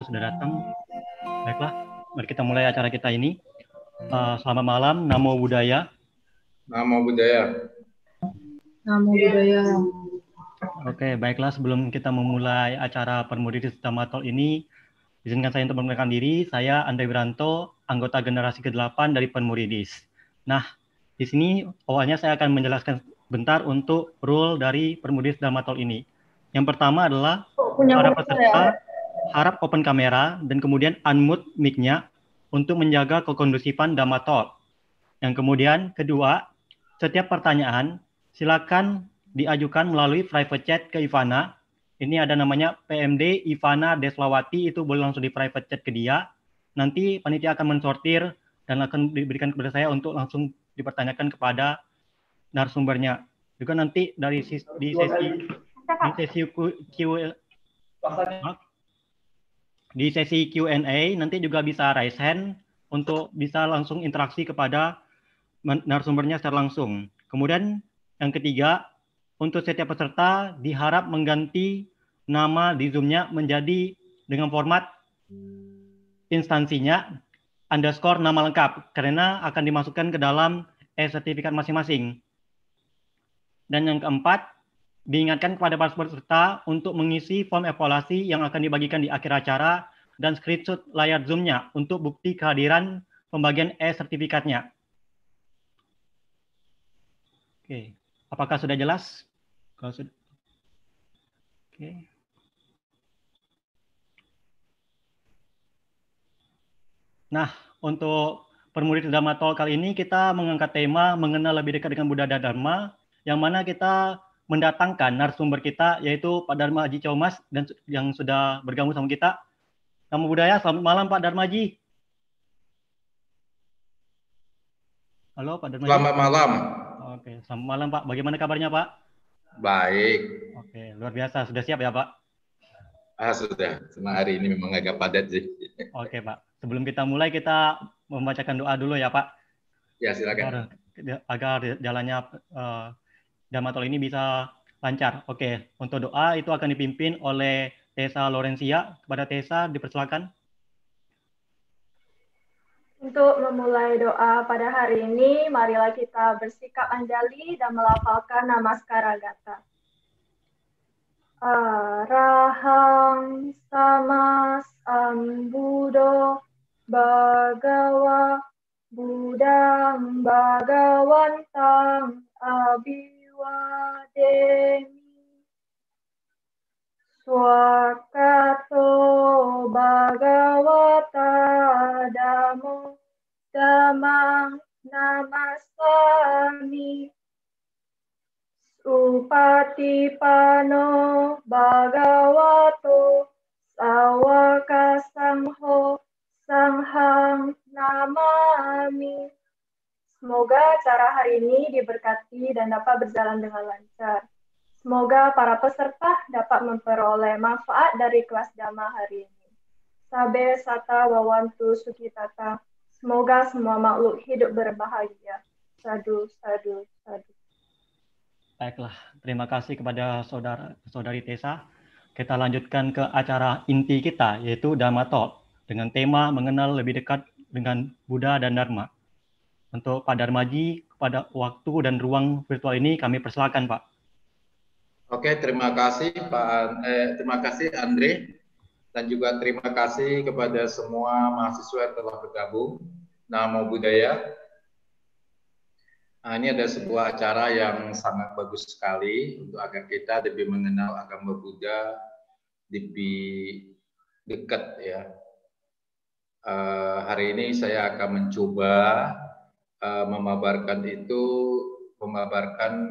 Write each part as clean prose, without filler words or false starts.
sudah datang. Baiklah, mari kita mulai acara kita ini. Selamat malam, Namo Buddhaya. Namo Buddhaya. Namo Buddhaya. Oke, baiklah sebelum kita memulai acara Permuridis Dhamma Talk ini, izinkan saya untuk memperkenalkan diri. Saya Andre Wiranto, anggota generasi ke-8 dari Permuridis. Nah, di sini awalnya saya akan menjelaskan bentar untuk rule dari Permuridis Dhamma Talk ini. Yang pertama adalah para peserta harap open kamera dan kemudian unmute mic-nya untuk menjaga kekondusifan Dhamma Talk. Yang kemudian kedua, setiap pertanyaan silakan diajukan melalui private chat ke Ivana. Ini ada namanya PMD Ivana Deslawati, itu boleh langsung di private chat ke dia. Nanti panitia akan mensortir dan akan diberikan kepada saya untuk langsung dipertanyakan kepada narasumbernya. Juga nanti dari di sesi Q&A nanti juga bisa raise hand untuk bisa langsung interaksi kepada narasumbernya secara langsung. Kemudian yang ketiga, untuk setiap peserta diharap mengganti nama di Zoom-nya menjadi dengan format instansinya underscore nama lengkap, karena akan dimasukkan ke dalam e-sertifikat masing-masing. Dan yang keempat, diingatkan kepada para peserta untuk mengisi form evaluasi yang akan dibagikan di akhir acara dan screenshot layar Zoom-nya untuk bukti kehadiran pembagian e-sertifikatnya. Oke, apakah sudah jelas? Kalau sudah, oke. Nah, untuk Permuridis Dhamma Talk kali ini kita mengangkat tema mengenal lebih dekat dengan Buddha dan Dharma, yang mana kita mendatangkan narasumber kita yaitu Pak Dharma Haji Chomas dan yang sudah bergabung sama kita. Namo Buddhaya, selamat malam Pak Dharma Haji. Halo Pak Dharma Haji. Selamat malam. Oke, selamat malam Pak. Bagaimana kabarnya Pak? Baik. Oke, luar biasa. Sudah siap ya Pak? Sudah. Senang hari ini memang agak padat sih. Oke Pak. Sebelum kita mulai kita membacakan doa dulu ya Pak. Ya silakan. Agar jalannya Dhamma Talk ini bisa lancar. Oke, untuk doa itu akan dipimpin oleh Tessa Lorencia. Kepada Tessa dipersilakan. Untuk memulai doa pada hari ini, marilah kita bersikap anjali dan melafalkan namaskara gata. Arahang sama sambuddho bhagawa buddhang bhagawantang abhiwademi. Swakato bhagavata dhammo dhammang namasami. Upatipano bhagavato sawaka sangho sanghang namami. Semoga acara hari ini diberkati dan dapat berjalan dengan lancar. Semoga para peserta dapat memperoleh manfaat dari kelas Dhamma hari ini. Sabe sata wawantu sukitata. Semoga semua makhluk hidup berbahagia. Sadu, sadu, sadu. Baiklah, terima kasih kepada saudari Tessa. Kita lanjutkan ke acara inti kita, yaitu Dhamma Talk, dengan tema mengenal lebih dekat dengan Buddha dan Dharma. Untuk Pak Dharmaji, pada waktu dan ruang virtual ini kami persilakan Pak. Oke, terima kasih Pak. Terima kasih Andre, dan juga terima kasih kepada semua mahasiswa yang telah bergabung. Namo Buddhaya. Ini ada sebuah acara yang sangat bagus sekali untuk agar kita lebih mengenal agama Buddha lebih dekat ya. Hari ini saya akan mencoba memabarkan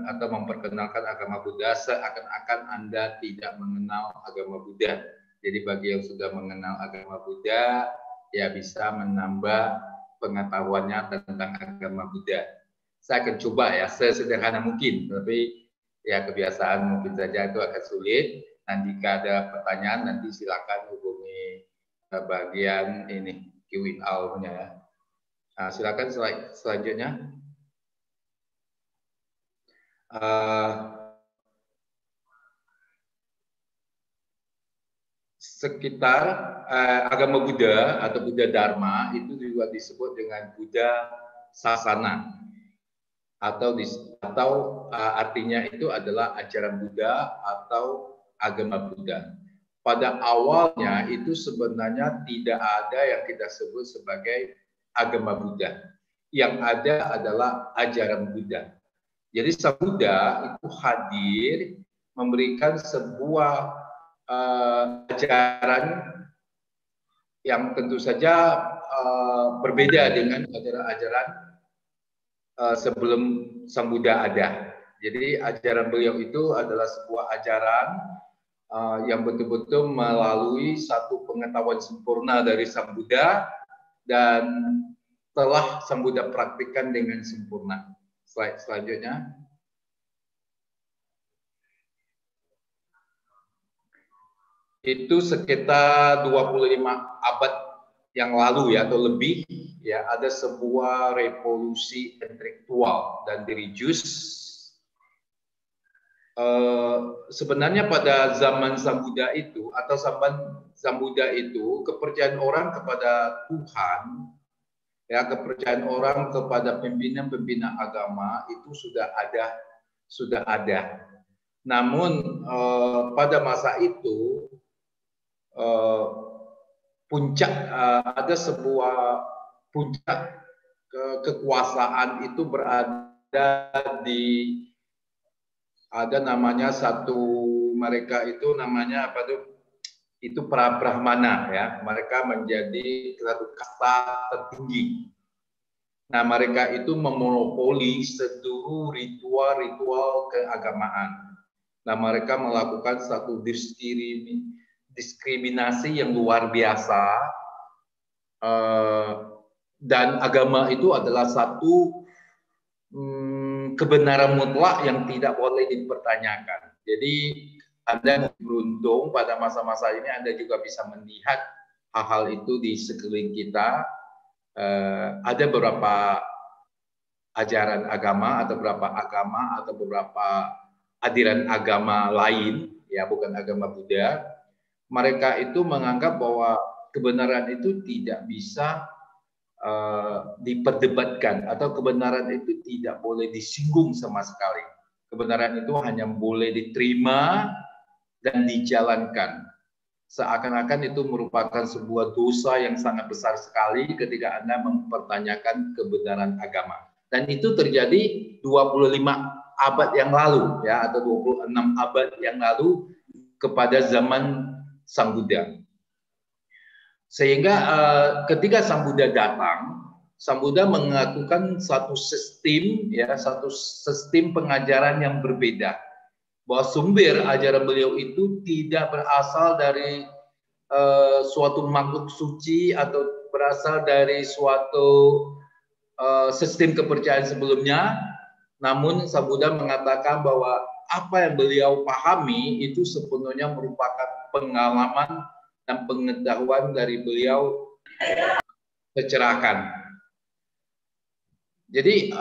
atau memperkenalkan agama Buddha seakan-akan Anda tidak mengenal agama Buddha. Jadi bagi yang sudah mengenal agama Buddha, ya bisa menambah pengetahuannya tentang agama Buddha. Saya akan coba ya sesederhana mungkin, tapi ya kebiasaan mungkin saja itu akan sulit. Dan jika ada pertanyaan nanti silakan hubungi bagian ini Q&A-nya ya. Silakan selanjutnya. sekitar agama Buddha atau Buddha Dharma itu juga disebut dengan Buddha Sasana atau artinya itu adalah ajaran Buddha atau agama Buddha. Pada awalnya itu sebenarnya tidak ada yang kita sebut sebagai agama Buddha. Yang ada adalah ajaran Buddha. Jadi Sang Buddha itu hadir memberikan sebuah ajaran yang tentu saja berbeda dengan ajaran-ajaran sebelum Sang Buddha ada. Jadi ajaran beliau itu adalah sebuah ajaran yang betul-betul melalui satu pengetahuan sempurna dari Sang Buddha dan telah Sang Buddha praktikkan dengan sempurna. Slide selanjutnya. Itu sekitar 25 abad yang lalu ya atau lebih ya ada sebuah revolusi intelektual dan religius. Sebenarnya pada zaman Sang Buddha itu atau zaman Sang Buddha itu kepercayaan orang kepada Tuhan ya kepercayaan orang kepada pimpinan-pimpinan agama itu sudah ada. Namun pada masa itu puncak ada sebuah puncak kekuasaan itu berada di ada namanya satu mereka itu namanya apa tuh itu para Brahmana ya mereka menjadi satu kasta tertinggi. Nah mereka itu memonopoli seluruh ritual-ritual keagamaan. Nah mereka melakukan satu diskriminasi yang luar biasa dan agama itu adalah satu kebenaran mutlak yang tidak boleh dipertanyakan. Jadi Anda beruntung pada masa-masa ini Anda juga bisa melihat hal-hal itu di sekeliling kita. Ada beberapa ajaran agama atau beberapa aliran agama lain, ya bukan agama Buddha. Mereka itu menganggap bahwa kebenaran itu tidak bisa diperdebatkan atau kebenaran itu tidak boleh disinggung sama sekali. Kebenaran itu hanya boleh diterima dan dijalankan. Seakan-akan itu merupakan sebuah dosa yang sangat besar sekali ketika Anda mempertanyakan kebenaran agama. Dan itu terjadi 25 abad yang lalu ya atau 26 abad yang lalu kepada zaman Sang Buddha. Sehingga ketika Sang Buddha datang, Sang Buddha melakukan satu sistem pengajaran yang berbeda. Bahwa sumber ajaran beliau itu tidak berasal dari suatu makhluk suci atau berasal dari suatu sistem kepercayaan sebelumnya. Namun Sang Buddha mengatakan bahwa apa yang beliau pahami itu sepenuhnya merupakan pengalaman dan pengetahuan dari beliau tercerahkan. Jadi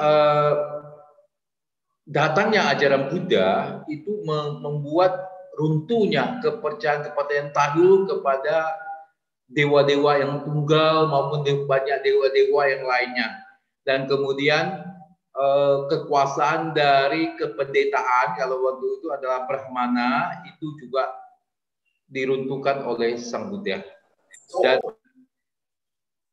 datangnya ajaran Buddha itu membuat runtuhnya kepercayaan tahlul kepada dewa-dewa yang tunggal maupun banyak dewa-dewa yang lainnya. Dan kemudian kekuasaan dari kependetaan kalau waktu itu adalah Brahmana itu juga diruntuhkan oleh Sang Buddha. Dan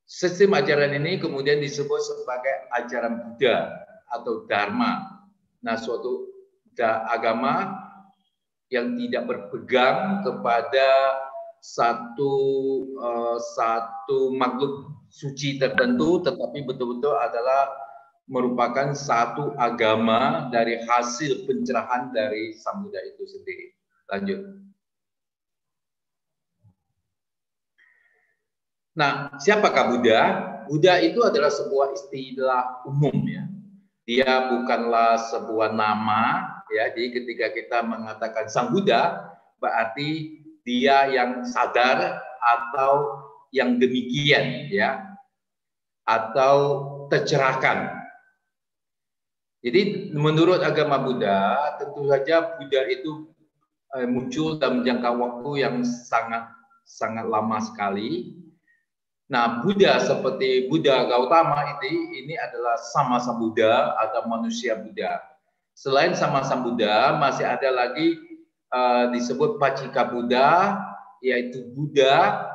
sistem ajaran ini kemudian disebut sebagai ajaran Buddha atau Dharma. Nah, suatu agama yang tidak berpegang kepada satu makhluk suci tertentu, tetapi betul-betul adalah merupakan satu agama dari hasil pencerahan dari Sang Buddha itu sendiri. Lanjut. Nah, siapakah Buddha? Buddha itu adalah sebuah istilah umum ya. Dia bukanlah sebuah nama ya. Jadi ketika kita mengatakan Sang Buddha berarti dia yang sadar atau yang demikian ya. Atau tercerahkan. Jadi menurut agama Buddha tentu saja Buddha itu muncul dalam jangka waktu yang sangat sangat lama sekali. Nah, Buddha seperti Buddha Gautama ini adalah sama Buddha atau manusia Buddha. Selain sama Buddha, masih ada lagi disebut Pacika Buddha, yaitu Buddha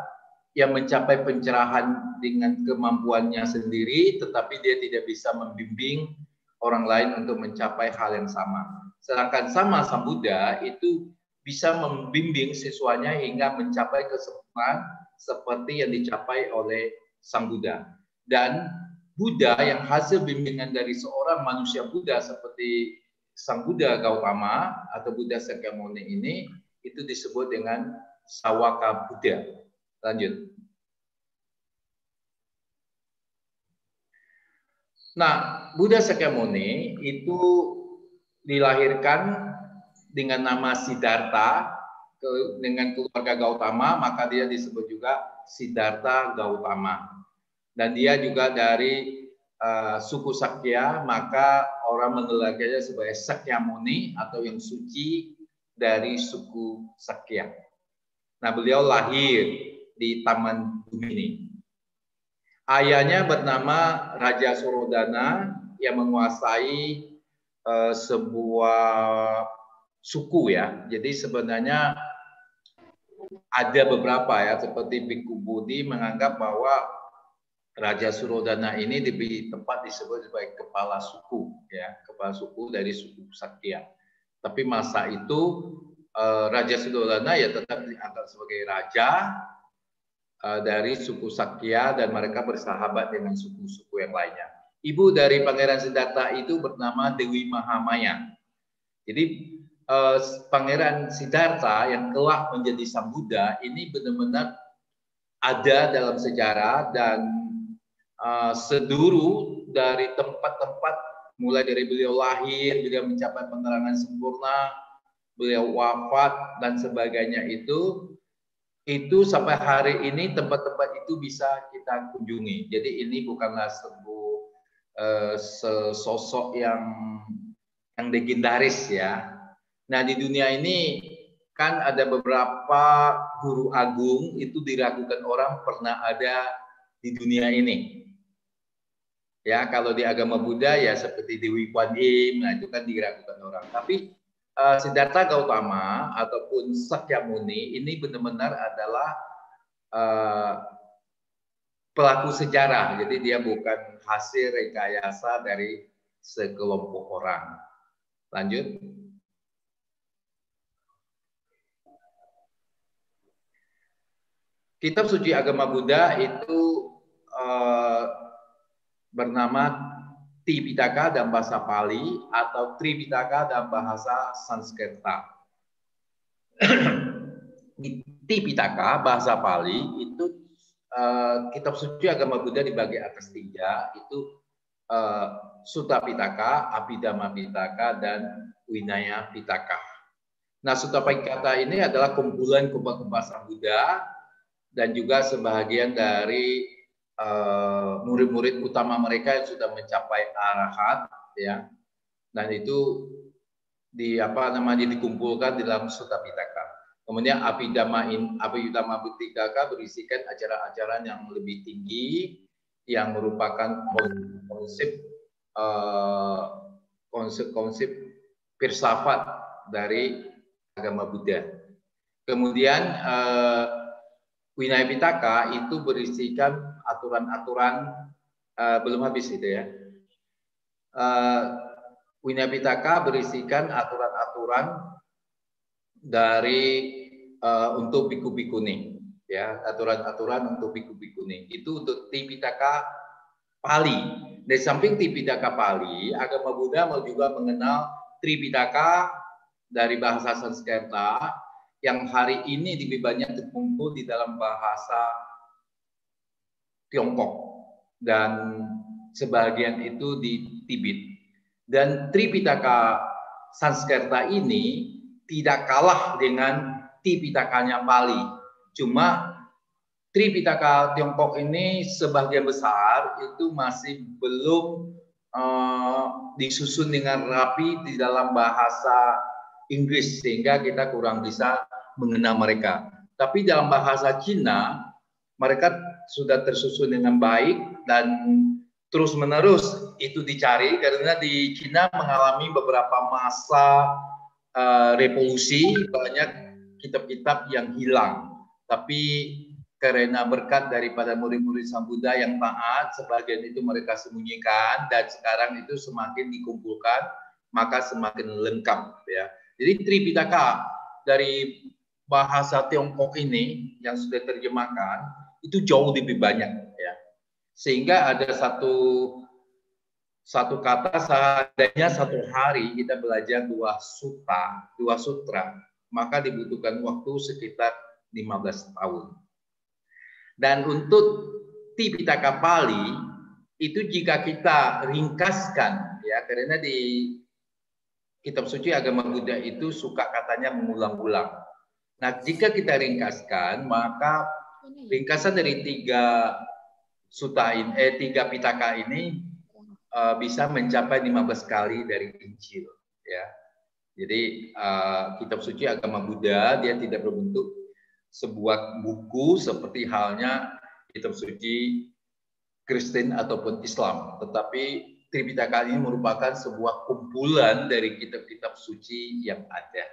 yang mencapai pencerahan dengan kemampuannya sendiri, tetapi dia tidak bisa membimbing orang lain untuk mencapai hal yang sama. Sedangkan sama Buddha itu bisa membimbing siswanya hingga mencapai kesempurnaan seperti yang dicapai oleh Sang Buddha. Dan Buddha yang hasil bimbingan dari seorang manusia Buddha seperti Sang Buddha Gautama atau Buddha Sakyamuni ini, itu disebut dengan Sawaka Buddha. Lanjut. Nah, Buddha Sakyamuni itu dilahirkan dengan nama Siddhartha dengan keluarga Gautama, maka dia disebut juga Siddhartha Gautama. Dan dia juga dari suku Sakya, maka orang menggelarnya sebagai Sakyamuni atau yang suci dari suku Sakya. Nah, beliau lahir di Taman Lumini. Ayahnya bernama Raja Surodana yang menguasai sebuah suku ya. Jadi sebenarnya ada beberapa ya, seperti Bhikkhu Bodhi menganggap bahwa Raja Surodana ini di tempat disebut sebagai kepala suku ya, kepala suku dari suku Sakya. Tapi masa itu Raja Surodana ya tetap dianggap sebagai raja dari suku Sakya dan mereka bersahabat dengan suku-suku yang lainnya. Ibu dari Pangeran Siddhartha itu bernama Dewi Mahamaya. Jadi Pangeran Siddhartha yang kelak menjadi Sang Buddha ini benar-benar ada dalam sejarah dan seduru dari tempat-tempat mulai dari beliau lahir, beliau mencapai penerangan sempurna, beliau wafat dan sebagainya itu sampai hari ini tempat-tempat itu bisa kita kunjungi. Jadi ini bukanlah sosok yang legendaris ya. Nah, di dunia ini kan ada beberapa guru agung itu diragukan orang pernah ada di dunia ini. Ya, kalau di agama Buddha ya seperti Dewi Kuan Im, nah itu kan diragukan orang. Tapi Siddhartha Gautama ataupun Sakyamuni ini benar-benar adalah pelaku sejarah. Jadi dia bukan hasil rekayasa dari sekelompok orang. Lanjut. Kitab suci agama Buddha itu bernama Tipitaka dalam bahasa Pali atau Tripitaka dalam bahasa Sanskerta. Tipitaka bahasa Pali itu kitab suci agama Buddha dibagi atas 3, itu Sutta Pitaka, Abhidhamma Pitaka, dan Vinaya Pitaka. Nah, Sutta Pitaka ini adalah kumpulan khotbah Sang Buddha dan juga sebahagian dari murid-murid utama mereka yang sudah mencapai arahat ya. Dan itu dikumpulkan di dalam Sutta Pitaka. Kemudian Abhidhamma Pitaka berisikan ajaran-ajaran yang lebih tinggi yang merupakan konsep filsafat dari agama Buddha. Kemudian Vinaya Pitaka itu berisikan aturan-aturan belum habis itu ya. Vinaya Pitaka berisikan aturan-aturan dari untuk biku-bikuni ya, aturan-aturan untuk biku-bikuni. Itu untuk Tipitaka Pali. Di samping Tipitaka Pali, agama Buddha juga mengenal Tripitaka dari bahasa Sanskerta yang hari ini lebih banyak terkumpul di dalam bahasa Tiongkok dan sebagian itu di Tibet. Dan Tripitaka Sanskerta ini tidak kalah dengan Tipitakanya Pali. Cuma Tripitaka Tiongkok ini sebagian besar itu masih belum disusun dengan rapi di dalam bahasa Inggris sehingga kita kurang bisa mengenal mereka. Tapi dalam bahasa Cina, mereka sudah tersusun dengan baik dan terus-menerus itu dicari karena di Cina mengalami beberapa masa revolusi, banyak kitab-kitab yang hilang. Tapi karena berkat daripada murid-murid Sang Buddha yang taat, sebagian itu mereka sembunyikan dan sekarang itu semakin dikumpulkan, maka semakin lengkap ya. Jadi Tripitaka dari bahasa Tiongkok ini yang sudah terjemahkan itu jauh lebih banyak ya. Sehingga ada satu kata seadanya satu hari kita belajar dua sutra, maka dibutuhkan waktu sekitar 15 tahun. Dan untuk Tipitaka Pali itu jika kita ringkaskan ya, karena di kitab suci agama Buddha itu suka katanya mengulang-ulang. Nah, jika kita ringkaskan, maka ringkasan dari tiga pitaka ini bisa mencapai 15 kali dari Injil ya. Jadi kitab suci agama Buddha dia tidak berbentuk sebuah buku seperti halnya kitab suci Kristen ataupun Islam, tetapi Tripitaka ini merupakan sebuah kumpulan dari kitab-kitab suci yang ada.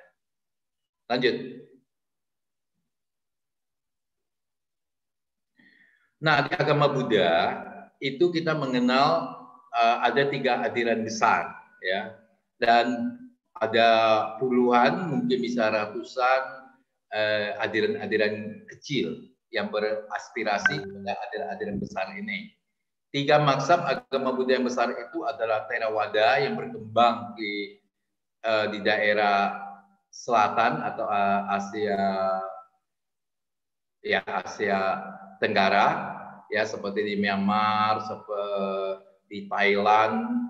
Lanjut. Nah, di agama Buddha itu kita mengenal ada 3 aliran besar ya, dan ada puluhan, mungkin bisa ratusan aliran kecil yang beraspirasi pada aliran besar ini. 3 mazhab agama Buddha yang besar itu adalah Theravada yang berkembang di daerah selatan atau Asia Tenggara ya, seperti di Myanmar, seperti di Thailand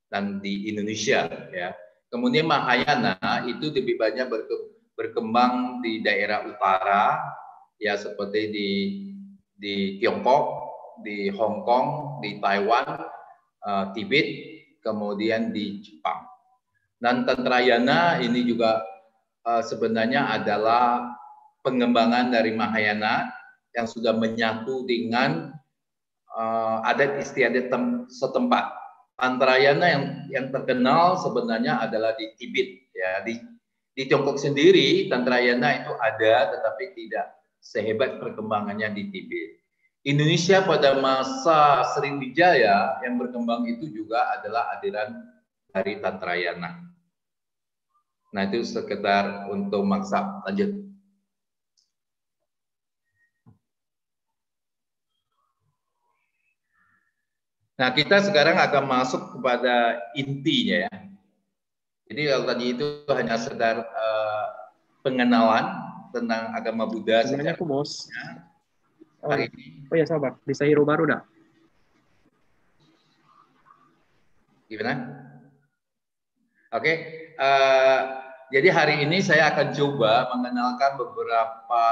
dan di Indonesia ya. Kemudian Mahayana itu lebih banyak berkembang di daerah utara ya, seperti di Tiongkok, di Hong Kong, di Taiwan, Tibet, kemudian di Jepang. Dan Tantrayana ini juga sebenarnya adalah pengembangan dari Mahayana yang sudah menyatu dengan adat istiadat setempat. Tantrayana yang terkenal sebenarnya adalah di Tibet ya. Di Tiongkok sendiri Tantrayana itu ada, tetapi tidak sehebat perkembangannya di Tibet. Indonesia pada masa Sriwijaya yang berkembang itu juga adalah aliran dari Tantrayana. Nah, itu sekedar untuk mazhab. Lanjut. Nah, kita sekarang akan masuk kepada intinya ya. Jadi kalau tadi itu hanya sekedar pengenalan tentang agama Buddha. Sebenarnya aku bos. Hari ini. Oh ya sahabat, bisa hero baru dah. Gimana? Oke, jadi hari ini saya akan coba mengenalkan beberapa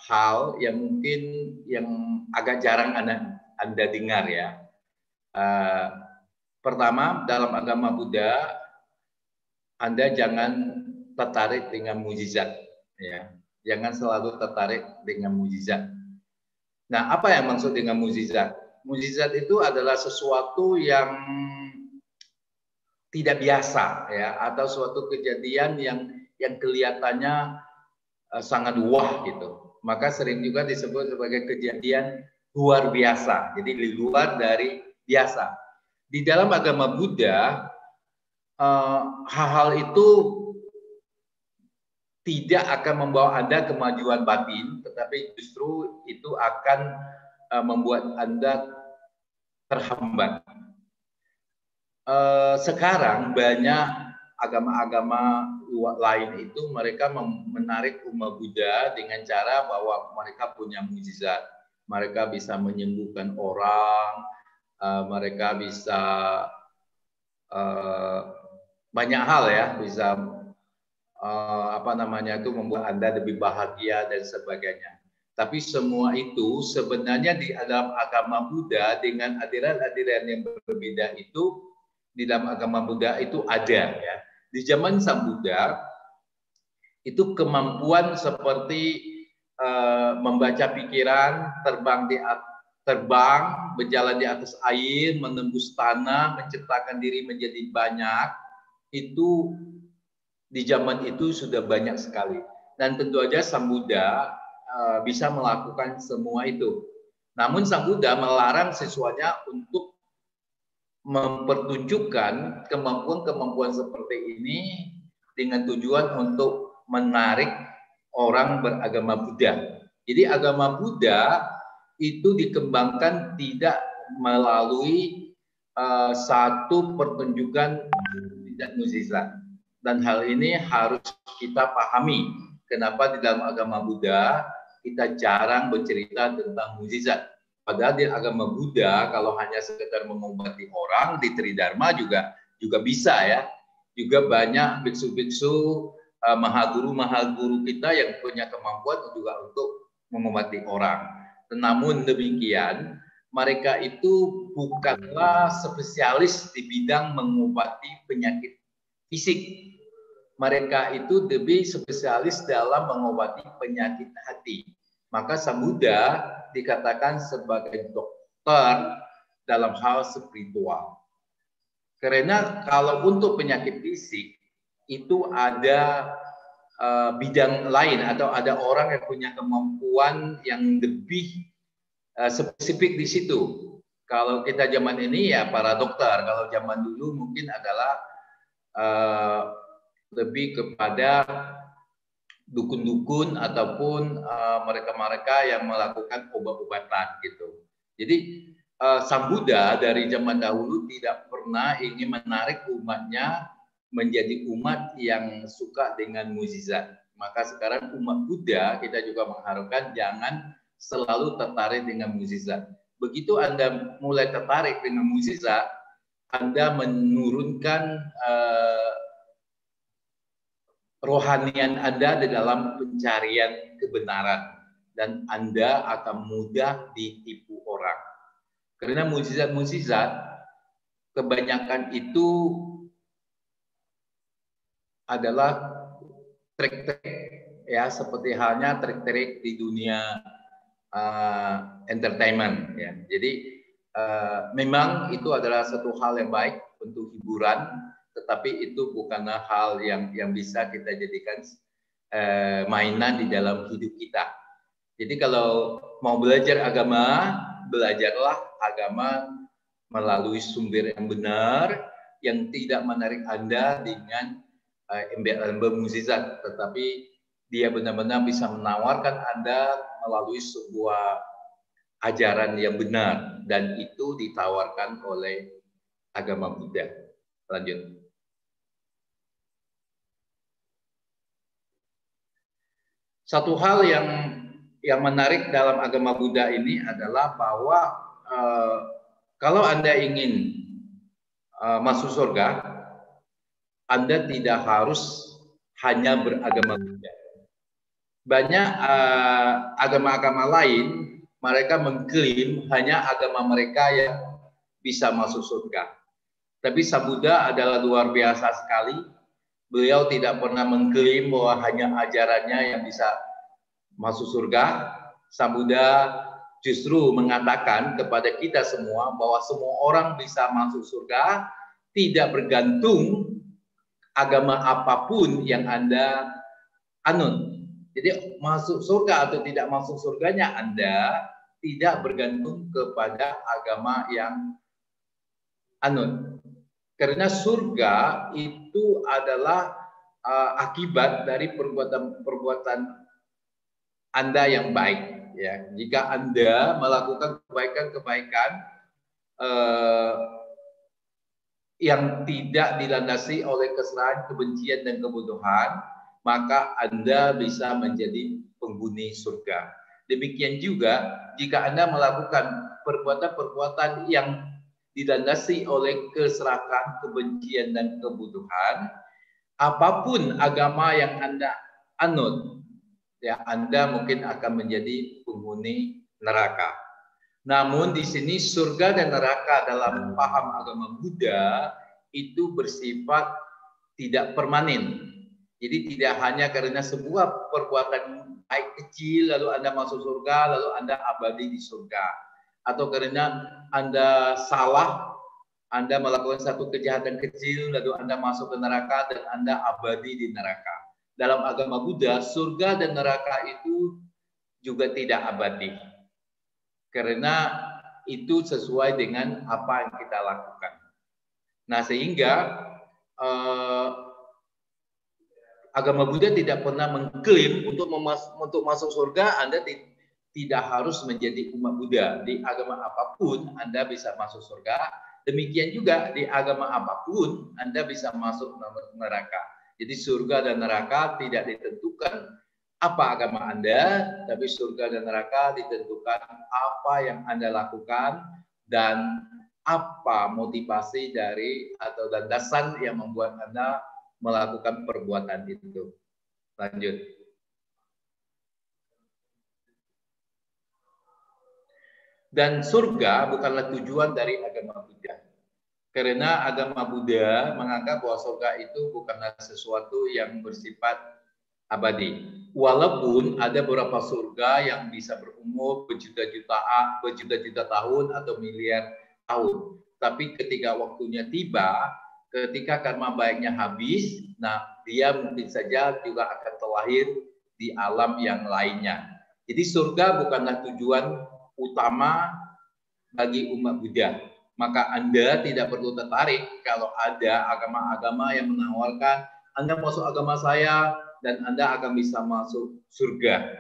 hal yang mungkin yang agak jarang Anda dengar ya. Pertama, dalam agama Buddha, Anda jangan tertarik dengan mukjizat, ya. Jangan selalu tertarik dengan mukjizat. Nah, apa yang maksud dengan mukjizat? Mukjizat itu adalah sesuatu yang tidak biasa, ya, atau suatu kejadian yang kelihatannya sangat wah gitu. Maka sering juga disebut sebagai kejadian luar biasa. Jadi di luar dari biasa. Di dalam agama Buddha, hal-hal itu tidak akan membawa Anda kemajuan batin, tetapi justru itu akan membuat Anda terhambat. Sekarang banyak agama-agama lain itu mereka menarik umat Buddha dengan cara bahwa mereka punya mukjizat. Mereka bisa menyembuhkan orang, mereka bisa banyak hal ya, bisa membuat Anda lebih bahagia dan sebagainya. Tapi semua itu sebenarnya di dalam agama Buddha dengan aliran-aliran yang berbeda itu di dalam agama Buddha itu ada ya. Di zaman Sang Buddha itu kemampuan seperti membaca pikiran, terbang, berjalan di atas air, menembus tanah, menciptakan diri menjadi banyak, itu di zaman itu sudah banyak sekali. Dan tentu aja Sang Buddha bisa melakukan semua itu. Namun Sang Buddha melarang siswanya untuk mempertunjukkan kemampuan-kemampuan seperti ini dengan tujuan untuk menarik orang beragama Buddha. Jadi agama Buddha itu dikembangkan tidak melalui satu pertunjukan dan mukjizat. Dan hal ini harus kita pahami. Kenapa di dalam agama Buddha kita jarang bercerita tentang mukjizat. Padahal di agama Buddha kalau hanya sekedar mengobati orang di Tridharma juga bisa ya. Juga banyak biksu-biksu, mahaguru kita yang punya kemampuan juga untuk mengobati orang. Namun demikian, mereka itu bukanlah spesialis di bidang mengobati penyakit fisik. Mereka itu lebih spesialis dalam mengobati penyakit hati. Maka Sang Buddha dikatakan sebagai dokter dalam hal spiritual. Karena kalau untuk penyakit fisik itu ada bidang lain atau ada orang yang punya kemampuan yang lebih spesifik di situ. Kalau kita zaman ini ya para dokter, kalau zaman dulu mungkin adalah lebih kepada dukun-dukun ataupun mereka-mereka yang melakukan obat-obatan gitu. Jadi Sang Buddha dari zaman dahulu tidak pernah ingin menarik umatnya menjadi umat yang suka dengan mukjizat. Maka sekarang umat Buddha kita juga mengharapkan jangan selalu tertarik dengan mukjizat. Begitu Anda mulai tertarik dengan mukjizat, Anda menurunkan rohanian Anda di dalam pencarian kebenaran dan Anda akan mudah ditipu orang. Karena mukjizat-mukjizat kebanyakan itu adalah trik-trik ya, seperti halnya trik-trik di dunia entertainment ya. Jadi memang itu adalah satu hal yang baik untuk hiburan, tetapi itu bukanlah hal yang bisa kita jadikan mainan di dalam hidup kita. Jadi kalau mau belajar agama, belajarlah agama melalui sumber yang benar, yang tidak menarik Anda dengan embel-embel mukjizat, tetapi dia benar-benar bisa menawarkan Anda melalui sebuah ajaran yang benar, dan itu ditawarkan oleh agama Buddha. Lanjut. Satu hal yang menarik dalam agama Buddha ini adalah bahwa kalau Anda ingin masuk surga, Anda tidak harus hanya beragama Buddha. Banyak agama-agama lain, mereka mengklaim hanya agama mereka yang bisa masuk surga. Tapi Sang Buddha adalah luar biasa sekali. Beliau tidak pernah mengklaim bahwa hanya ajarannya yang bisa masuk surga. Sang Buddha justru mengatakan kepada kita semua bahwa semua orang bisa masuk surga, tidak bergantung agama apapun yang Anda anut. Jadi masuk surga atau tidak masuk surganya Anda tidak bergantung kepada agama yang anut. Karena surga itu adalah akibat dari perbuatan Anda yang baik. Ya, jika Anda melakukan kebaikan-kebaikan yang tidak dilandasi oleh kesalahan, kebencian, dan kebodohan, maka Anda bisa menjadi penghuni surga. Demikian juga jika Anda melakukan perbuatan-perbuatan yang dilandasi oleh keserakahan, kebencian, dan kebodohan, apapun agama yang Anda anut, ya Anda mungkin akan menjadi penghuni neraka. Namun di sini surga dan neraka dalam paham agama Buddha itu bersifat tidak permanen. Jadi tidak hanya karena sebuah perbuatan baik kecil lalu Anda masuk surga, lalu Anda abadi di surga. Atau karena Anda salah, Anda melakukan satu kejahatan kecil lalu Anda masuk ke neraka dan Anda abadi di neraka. Dalam agama Buddha, surga dan neraka itu juga tidak abadi. Karena itu sesuai dengan apa yang kita lakukan. Nah, sehingga agama Buddha tidak pernah mengklaim untuk masuk surga Anda tidak harus menjadi umat Buddha. Di agama apapun Anda bisa masuk surga. Demikian juga di agama apapun Anda bisa masuk neraka. Jadi surga dan neraka tidak ditentukan apa agama Anda, tapi surga dan neraka ditentukan apa yang Anda lakukan dan apa motivasi dari atau landasan yang membuat Anda melakukan perbuatan itu. Lanjut. Dan surga bukanlah tujuan dari agama Buddha. Karena agama Buddha menganggap bahwa surga itu bukanlah sesuatu yang bersifat abadi. Walaupun ada beberapa surga yang bisa berumur berjuta-juta tahun atau miliar tahun. Tapi ketika waktunya tiba, ketika karma baiknya habis, nah dia mungkin saja juga akan terlahir di alam yang lainnya. Jadi surga bukanlah tujuan utama bagi umat Buddha. Maka Anda tidak perlu tertarik kalau ada agama-agama yang menawarkan Anda masuk agama saya dan Anda akan bisa masuk surga.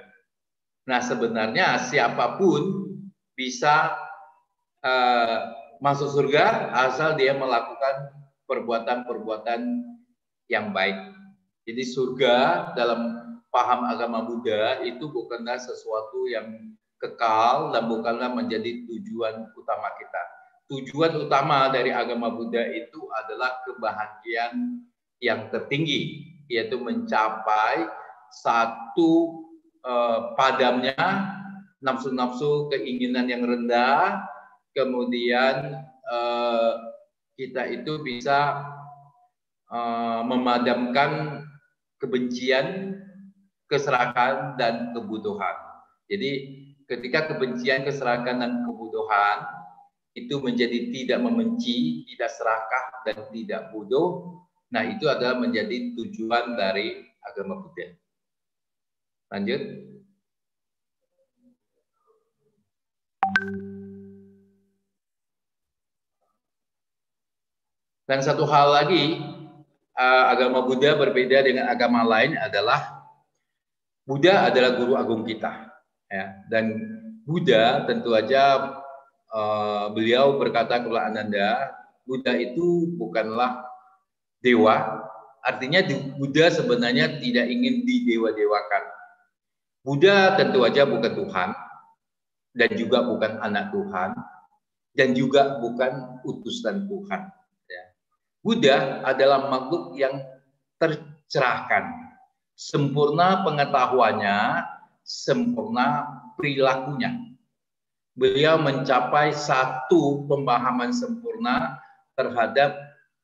Nah, sebenarnya siapapun bisa masuk surga asal dia melakukan perbuatan-perbuatan yang baik. Jadi surga dalam paham agama Buddha itu bukanlah sesuatu yang kekal dan bukanlah menjadi tujuan utama kita. Tujuan utama dari agama Buddha itu adalah kebahagiaan yang tertinggi, yaitu mencapai satu padamnya nafsu-nafsu keinginan yang rendah, kemudian kita itu bisa memadamkan kebencian, keserakahan, dan kebutuhan. Jadi ketika kebencian, keserakahan, dan kebutuhan itu menjadi tidak membenci, tidak serakah, dan tidak bodoh, nah itu adalah menjadi tujuan dari agama Buddha. Lanjut. Dan satu hal lagi, agama Buddha berbeda dengan agama lain adalah Buddha adalah guru agung kita. Ya. Dan Buddha tentu aja beliau berkata kepada Ananda, Buddha itu bukanlah dewa. Artinya Buddha sebenarnya tidak ingin didewa-dewakan. Buddha tentu aja bukan Tuhan, dan juga bukan anak Tuhan, dan juga bukan utusan Tuhan. Buddha adalah makhluk yang tercerahkan, sempurna pengetahuannya, sempurna perilakunya. Beliau mencapai satu pemahaman sempurna terhadap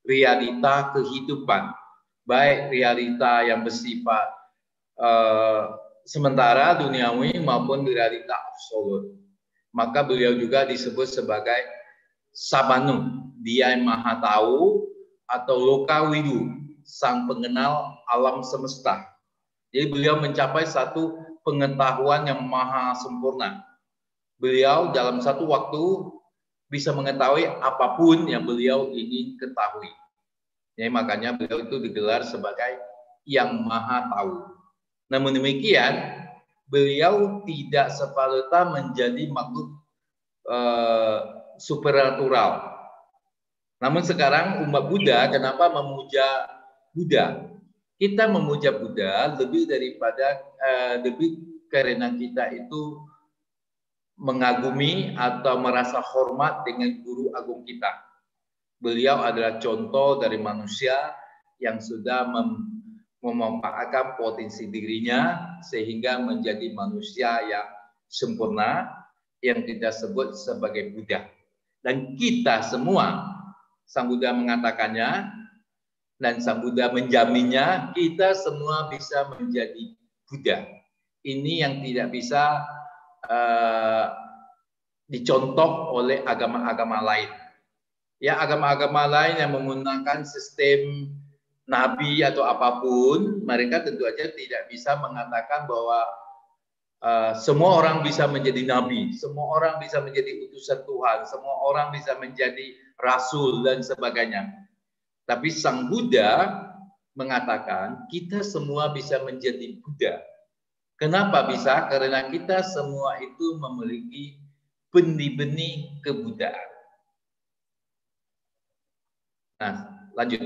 realita kehidupan, baik realita yang bersifat sementara duniawi maupun realita absolut. Maka beliau juga disebut sebagai Sabanu, dia yang maha tahu, atau Lokawidu, sang pengenal alam semesta. Jadi beliau mencapai satu pengetahuan yang maha sempurna. Beliau dalam satu waktu bisa mengetahui apapun yang beliau ingin ketahui. Jadi makanya beliau itu digelar sebagai yang maha tahu. Namun demikian, beliau tidak serta-merta menjadi makhluk supernatural. Namun sekarang umat Buddha, kenapa memuja Buddha? Kita memuja Buddha lebih daripada karena kita itu mengagumi atau merasa hormat dengan guru agung kita. Beliau adalah contoh dari manusia yang sudah memanfaatkan potensi dirinya sehingga menjadi manusia yang sempurna yang kita sebut sebagai Buddha. Dan kita semua, Sang Buddha mengatakannya, dan Sang Buddha menjaminnya, kita semua bisa menjadi Buddha. Ini yang tidak bisa dicontoh oleh agama-agama lain. Ya, agama-agama lain yang menggunakan sistem nabi atau apapun, mereka tentu saja tidak bisa mengatakan bahwa semua orang bisa menjadi nabi, semua orang bisa menjadi utusan Tuhan, semua orang bisa menjadi rasul dan sebagainya. Tapi Sang Buddha mengatakan kita semua bisa menjadi Buddha. Kenapa bisa? Karena kita semua itu memiliki benih-benih kebudayaan. Nah, lanjut.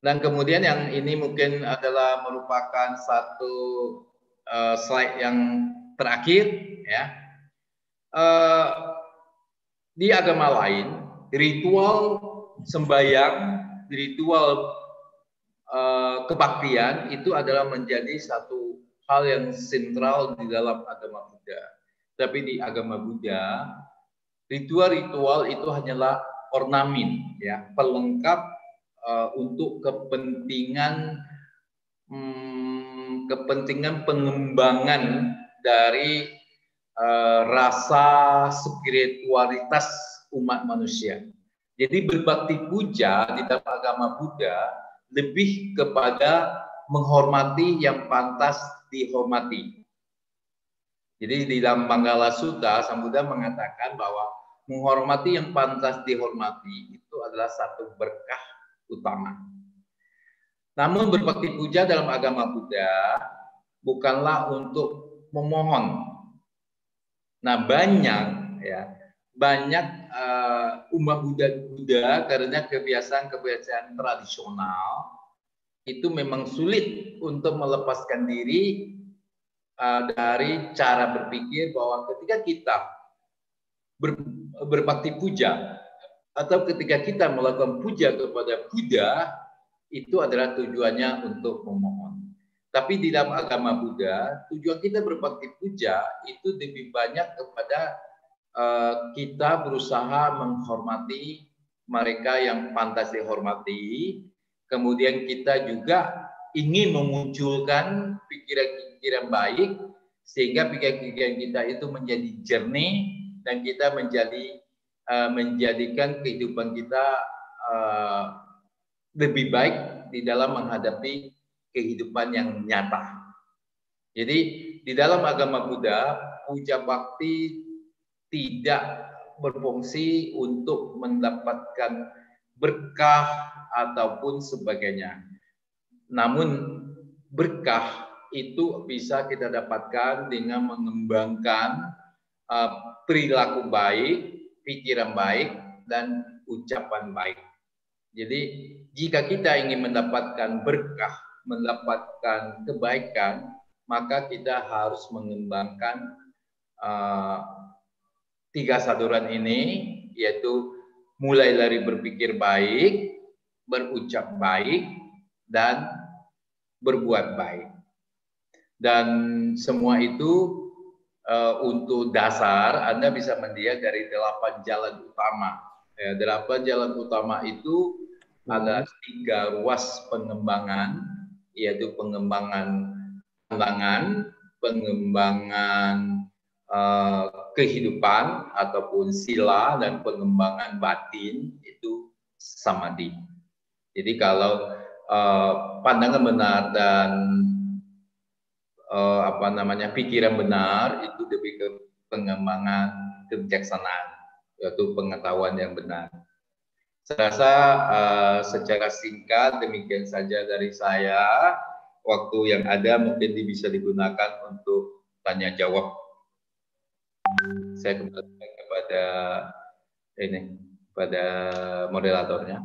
Dan kemudian yang ini mungkin adalah merupakan satu slide yang terakhir, ya. Di agama lain, ritual sembahyang, ritual kebaktian itu adalah menjadi satu hal yang sentral di dalam agama Buddha. Tapi di agama Buddha, ritual-ritual itu hanyalah ornamen, ya, pelengkap untuk kepentingan pengembangan dari rasa spiritualitas umat manusia. Jadi berbakti puja di dalam agama Buddha lebih kepada menghormati yang pantas dihormati. Jadi di dalam Manggala Sutta, Sang Buddha mengatakan bahwa menghormati yang pantas dihormati itu adalah satu berkah utama. Namun berbakti puja dalam agama Buddha bukanlah untuk memohon. Nah, banyak umat Buddha karena kebiasaan tradisional itu memang sulit untuk melepaskan diri dari cara berpikir bahwa ketika kita berbakti puja atau ketika kita melakukan puja kepada Buddha, itu adalah tujuannya untuk memohon. Tapi di dalam agama Buddha, tujuan kita berbakti puja itu lebih banyak kepada kita berusaha menghormati mereka yang pantas dihormati. Kemudian kita juga ingin memunculkan pikiran-pikiran baik sehingga pikiran-pikiran kita itu menjadi jernih dan kita menjadikan kehidupan kita lebih baik di dalam menghadapi kehidupan yang nyata. Jadi di dalam agama Buddha, puja bakti tidak berfungsi untuk mendapatkan berkah ataupun sebagainya. Namun berkah itu bisa kita dapatkan dengan mengembangkan perilaku baik, pikiran baik, dan ucapan baik. Jadi jika kita ingin mendapatkan berkah, mendapatkan kebaikan, maka kita harus mengembangkan tiga saduran ini, yaitu mulai dari berpikir baik, berucap baik, dan berbuat baik. Dan semua itu untuk dasar Anda bisa melihat dari 8 jalan utama. 8 jalan utama itu ada 3 ruas pengembangan, yaitu pengembangan pandangan, pengembangan kehidupan ataupun sila, dan pengembangan batin itu samadhi. Jadi kalau pandangan benar dan pikiran benar itu lebih ke pengembangan kebijaksanaan, yaitu pengetahuan yang benar. Saya rasa secara singkat demikian saja dari saya. Waktu yang ada mungkin bisa digunakan untuk tanya jawab. Saya kembali kepada moderatornya.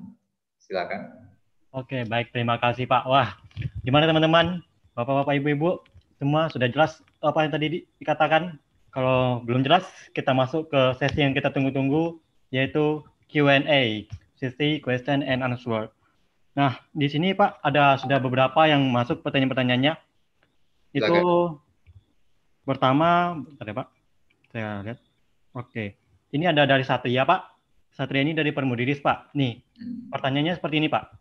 Silakan. Oke, baik, terima kasih Pak. Wah, gimana teman-teman, Bapak-bapak, Ibu-ibu, semua sudah jelas apa yang tadi dikatakan? Kalau belum jelas, kita masuk ke sesi yang kita tunggu-tunggu, yaitu Q&A, sesi question and answer. Nah, di sini Pak sudah beberapa yang masuk pertanyaan-pertanyaannya. Itu pertama, bentar ya Pak, saya lihat. Oke, ini ada dari Satria Pak. Satriani dari Permudiris, Pak. Nih, pertanyaannya seperti ini, Pak.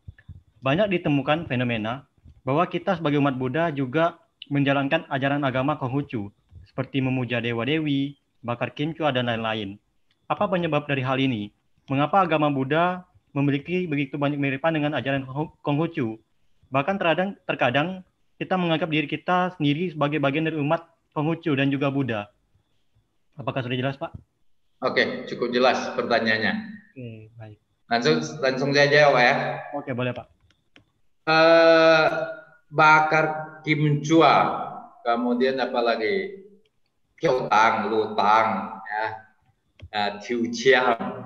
Banyak ditemukan fenomena bahwa kita sebagai umat Buddha juga menjalankan ajaran agama Konghucu, seperti memuja dewa-dewi, bakar kimchua, dan lain-lain. Apa penyebab dari hal ini? Mengapa agama Buddha memiliki begitu banyak miripan dengan ajaran Konghucu? Bahkan terkadang kita menganggap diri kita sendiri sebagai bagian dari umat Konghucu dan juga Buddha. Apakah sudah jelas, Pak? Oke, cukup jelas pertanyaannya. Oke, baik. Langsung saya jawab ya. Oke, boleh, Pak. Bakar kimchua, kemudian apa lagi? Kyoutang, lutang, ya, tiuciang.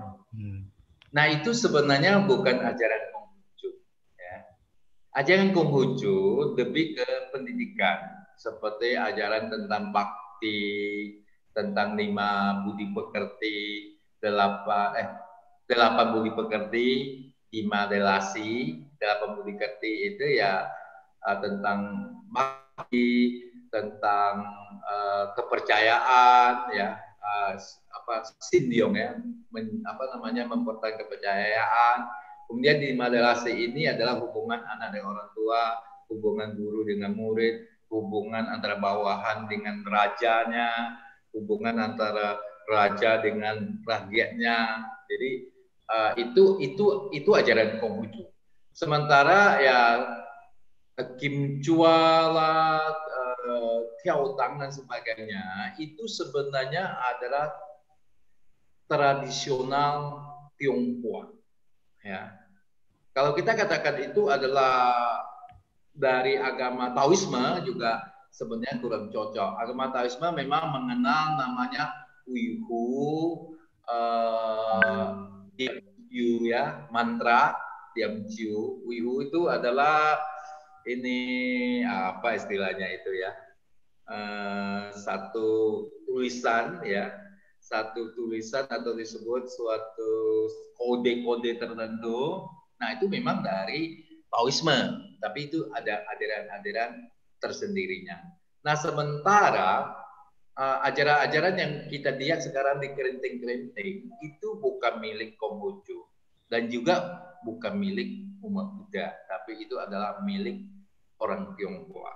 Nah, itu sebenarnya bukan ajaran Konghucu. Ya. Ajaran Konghucu lebih ke pendidikan, seperti ajaran tentang bakti, tentang 5 budi pekerti, 8 budi pekerti, 5 relasi, 8 budi pekerti itu ya tentang bakti, tentang kepercayaan, ya, sindiong, ya, mempertahankan kepercayaan. Kemudian di 5 relasi ini adalah hubungan anak dengan orang tua, hubungan guru dengan murid, hubungan antara bawahan dengan rajanya, hubungan antara raja dengan rakyatnya. Jadi itu ajaran Konghucu. Sementara ya kimchua lah, tiautang dan sebagainya itu sebenarnya adalah tradisional Tionghoa. Ya, kalau kita katakan itu adalah dari agama Taoisme juga sebenarnya kurang cocok. Agama Taoisme memang mengenal namanya Uihu, Diamciu, ya, mantra Diamciu. Uihu itu adalah ini apa istilahnya itu, ya, satu tulisan, ya, satu tulisan atau disebut suatu kode-kode tertentu. Nah, itu memang dari Taoisme, tapi itu ada ajaran-ajaran tersendirinya. Nah, sementara ajaran-ajaran yang kita lihat sekarang di kelenteng-kelenteng itu bukan milik Konghucu dan juga bukan milik umat Buddha, tapi itu adalah milik orang Tionghoa.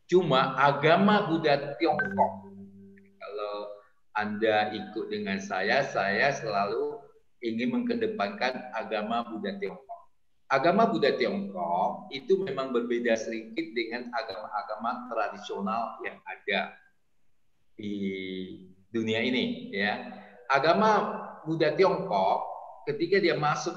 Cuma agama Buddha Tiongkok, kalau Anda ikut dengan saya selalu ingin mengedepankan agama Buddha Tiongkok. Agama Buddha Tiongkok itu memang berbeda sedikit dengan agama-agama tradisional yang ada di dunia ini, ya. Agama Buddha Tiongkok ketika dia masuk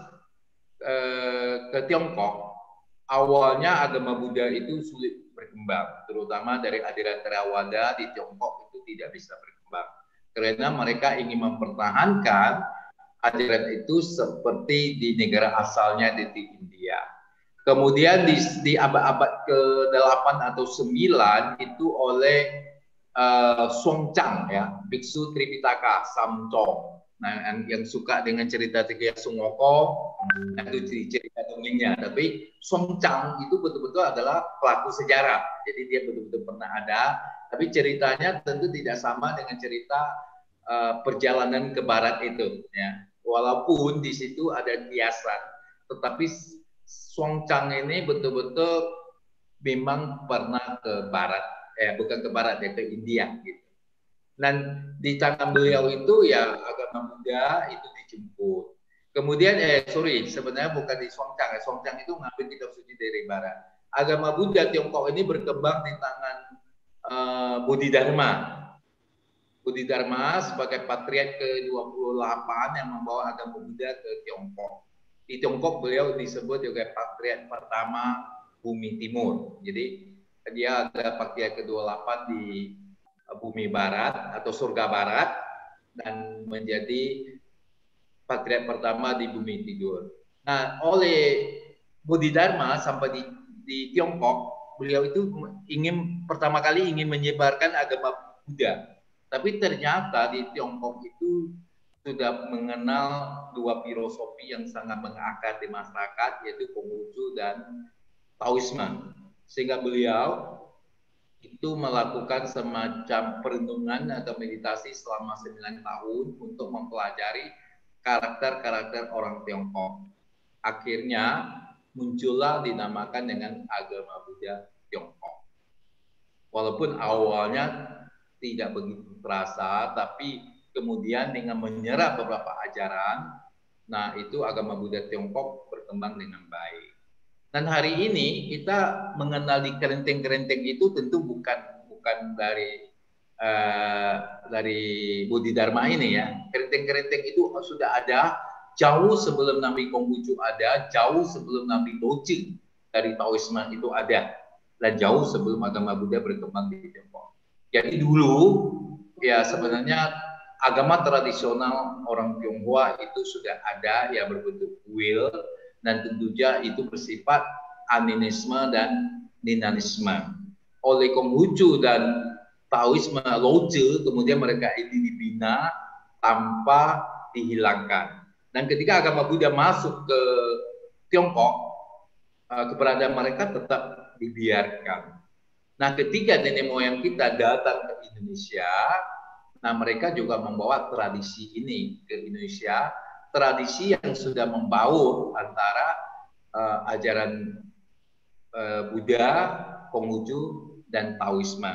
ke Tiongkok, awalnya agama Buddha itu sulit berkembang, terutama dari aliran Theravada di Tiongkok itu tidak bisa berkembang karena mereka ingin mempertahankan ajaran itu seperti di negara asalnya di India. Kemudian di abad-abad ke-8 atau 9 itu oleh Songchang, ya, biksu Tripitaka, Samcong. Nah, yang suka dengan cerita Tiga Sungoko, itu cerita dongengnya. Tapi Songchang itu betul-betul adalah pelaku sejarah. Jadi dia betul-betul pernah ada. Tapi ceritanya tentu tidak sama dengan cerita perjalanan ke barat itu, ya. Walaupun di situ ada kiasan, tetapi Songchang ini betul-betul memang pernah ke barat, bukan ke barat, ya, ke India, gitu. Dan di tangan beliau itu ya agama Buddha itu dijemput. Kemudian sebenarnya bukan di Songchang. Songchang itu ngambil kitab suci dari barat. Agama Buddha Tiongkok ini berkembang di tangan Bodhidharma. Bodhidharma sebagai patriark ke-28 yang membawa agama Buddha ke Tiongkok. Di Tiongkok beliau disebut juga patriark pertama bumi timur. Jadi dia ada patriark ke-28 di bumi barat atau surga barat dan menjadi patriark pertama di bumi tidur. Nah, oleh Bodhidharma sampai di Tiongkok, beliau itu pertama kali ingin menyebarkan agama Buddha. Tapi ternyata di Tiongkok itu sudah mengenal dua filosofi yang sangat mengakar di masyarakat, yaitu Konghucu dan Taoisme. Sehingga beliau itu melakukan semacam perenungan atau meditasi selama 9 tahun untuk mempelajari karakter-karakter orang Tiongkok. Akhirnya muncullah dinamakan dengan agama Buddha Tiongkok. Walaupun awalnya tidak begitu terasa, tapi kemudian dengan menyerap beberapa ajaran, nah itu agama Buddha Tiongkok berkembang dengan baik. Dan hari ini kita mengenali kelenteng-kelenteng itu tentu bukan dari Bodhidharma ini ya. Kelenteng-kelenteng itu sudah ada jauh sebelum Nabi Konghucu ada, jauh sebelum Nabi Doji dari Taoisme itu ada, dan jauh sebelum agama Buddha berkembang di Tiongkok. Jadi dulu ya sebenarnya agama tradisional orang Tionghoa itu sudah ada ya berbentuk kuil, dan tentunya itu bersifat animisme dan ninanisme. Oleh Konghucu dan Taoisme Loje, kemudian mereka ini dibina tanpa dihilangkan. Dan ketika agama Buddha masuk ke Tiongkok, keberadaan mereka tetap dibiarkan. Nah, ketika nenek moyang kita datang ke Indonesia, nah mereka juga membawa tradisi ini ke Indonesia, tradisi yang sudah membaur antara ajaran Buddha, Konghucu, dan Taoisme.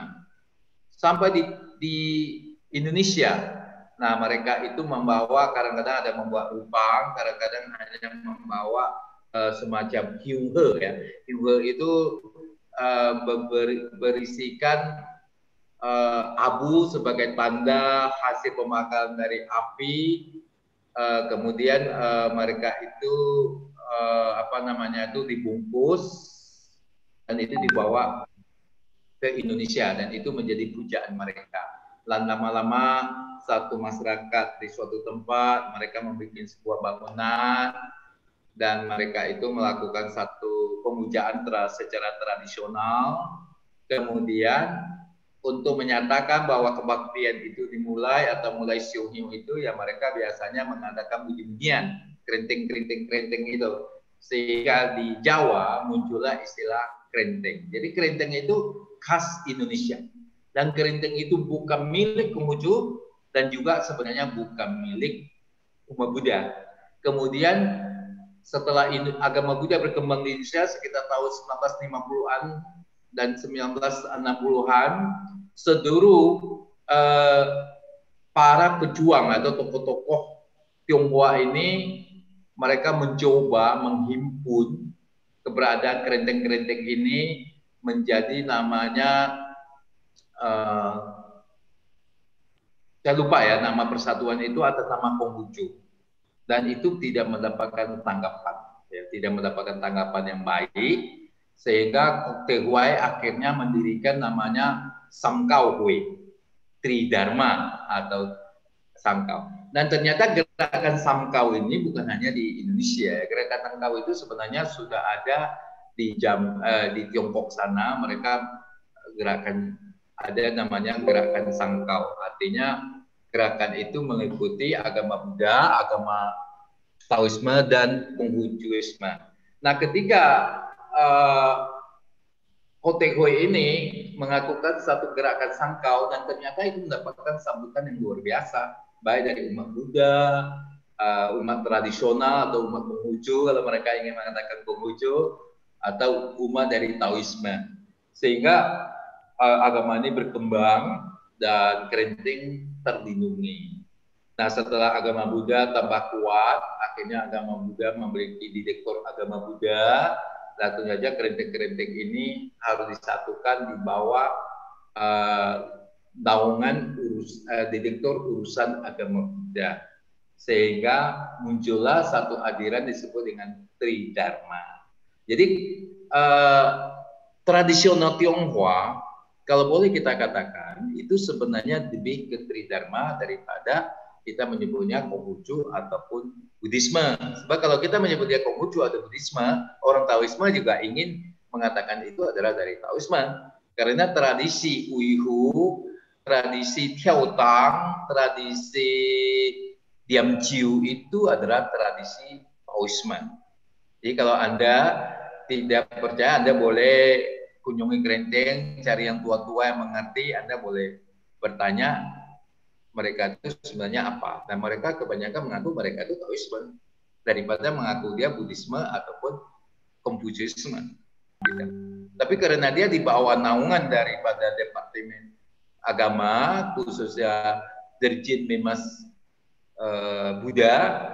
Sampai di Indonesia, nah mereka itu membawa, kadang-kadang ada membawa upang, kadang-kadang hanya membawa semacam hyunghe ya. Hyunghe itu berisikan abu sebagai tanda hasil pembakaran dari api. Kemudian mereka itu dibungkus dan itu dibawa ke Indonesia, dan itu menjadi pujaan mereka. Dan lama-lama satu masyarakat di suatu tempat mereka membuat sebuah bangunan, dan mereka itu melakukan satu pemujaan secara tradisional. Kemudian untuk menyatakan bahwa kebaktian itu dimulai atau mulai Siohio itu, ya mereka biasanya mengadakan puji-pujian, kerenteng itu. Sehingga di Jawa muncullah istilah kerenteng. Jadi kerenteng itu khas Indonesia. Dan kerenteng itu bukan milik Konghucu dan juga sebenarnya bukan milik umat Buddha. Kemudian setelah agama Buddha berkembang di Indonesia sekitar tahun 1950-an dan 1960-an, seluruh para pejuang atau tokoh-tokoh Tionghoa ini mereka mencoba menghimpun keberadaan kerenteng-kerenteng ini menjadi namanya saya lupa ya nama persatuan itu atas nama Konghucu, dan itu tidak mendapatkan tanggapan ya, tidak mendapatkan tanggapan yang baik, sehingga Tehuai akhirnya mendirikan namanya Samkau Hui, Tridharma atau Samkau. Dan ternyata gerakan Samkau ini bukan hanya di Indonesia. Gerakan Samkau itu sebenarnya sudah ada di Tiongkok sana. Mereka gerakan ada namanya gerakan Samkau. Artinya gerakan itu mengikuti agama Buddha, agama Taoisme, dan Konghucuisme. Nah, ketika Kotekhoi ini melakukan satu gerakan Samkau, dan ternyata itu mendapatkan sambutan yang luar biasa, baik dari umat Buddha, umat tradisional atau umat Konghucu kalau mereka ingin mengatakan Konghucu, atau umat dari Taoisme, sehingga agama ini berkembang dan kerenteng terlindungi. Nah, setelah agama Buddha tambah kuat, akhirnya agama Buddha memiliki direktur agama Buddha. Dan tentu saja kerenteng-kerenteng ini harus disatukan di bawah naungan direktur urusan agama Buddha, sehingga muncullah satu aliran disebut dengan Tridharma. Jadi tradisional Tionghoa kalau boleh kita katakan itu sebenarnya lebih ke Tridharma daripada kita menyebutnya Konghucu ataupun Buddhisme. Sebab kalau kita menyebutnya Konghucu atau Buddhisme, orang Taoisme juga ingin mengatakan itu adalah dari Taoisme. Karena tradisi Uihu, tradisi Tiaotang, tradisi Diamjiu itu adalah tradisi Taoisme. Jadi kalau Anda tidak percaya, Anda boleh kunjungi kerenteng, cari yang tua-tua yang mengerti, Anda boleh bertanya mereka itu sebenarnya apa. Dan mereka kebanyakan mengaku mereka itu Taoisme daripada mengaku dia Buddhisme ataupun Konfusianisme. Gitu. Tapi karena dia di bawah naungan daripada Departemen Agama, khususnya Dirjen Mimas Buddha,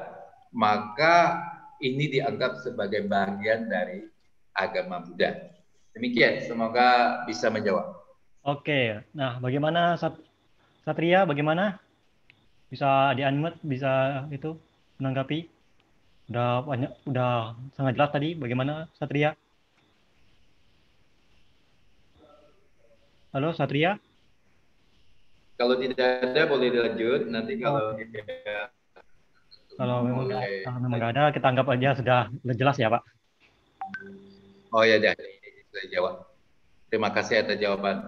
maka ini dianggap sebagai bagian dari agama Buddha. Demikian, semoga bisa menjawab. Oke, nah bagaimana Satria, bagaimana? Bisa di-unmute, bisa itu menanggapi? Udah sangat jelas tadi, bagaimana Satria? Halo Satria? Kalau tidak ada boleh dilanjut, nanti kalau Kalau memang boleh. nggak ada, kita anggap aja sudah jelas ya Pak. Oh ya, dah, ini sudah jawab. Terima kasih atas jawaban.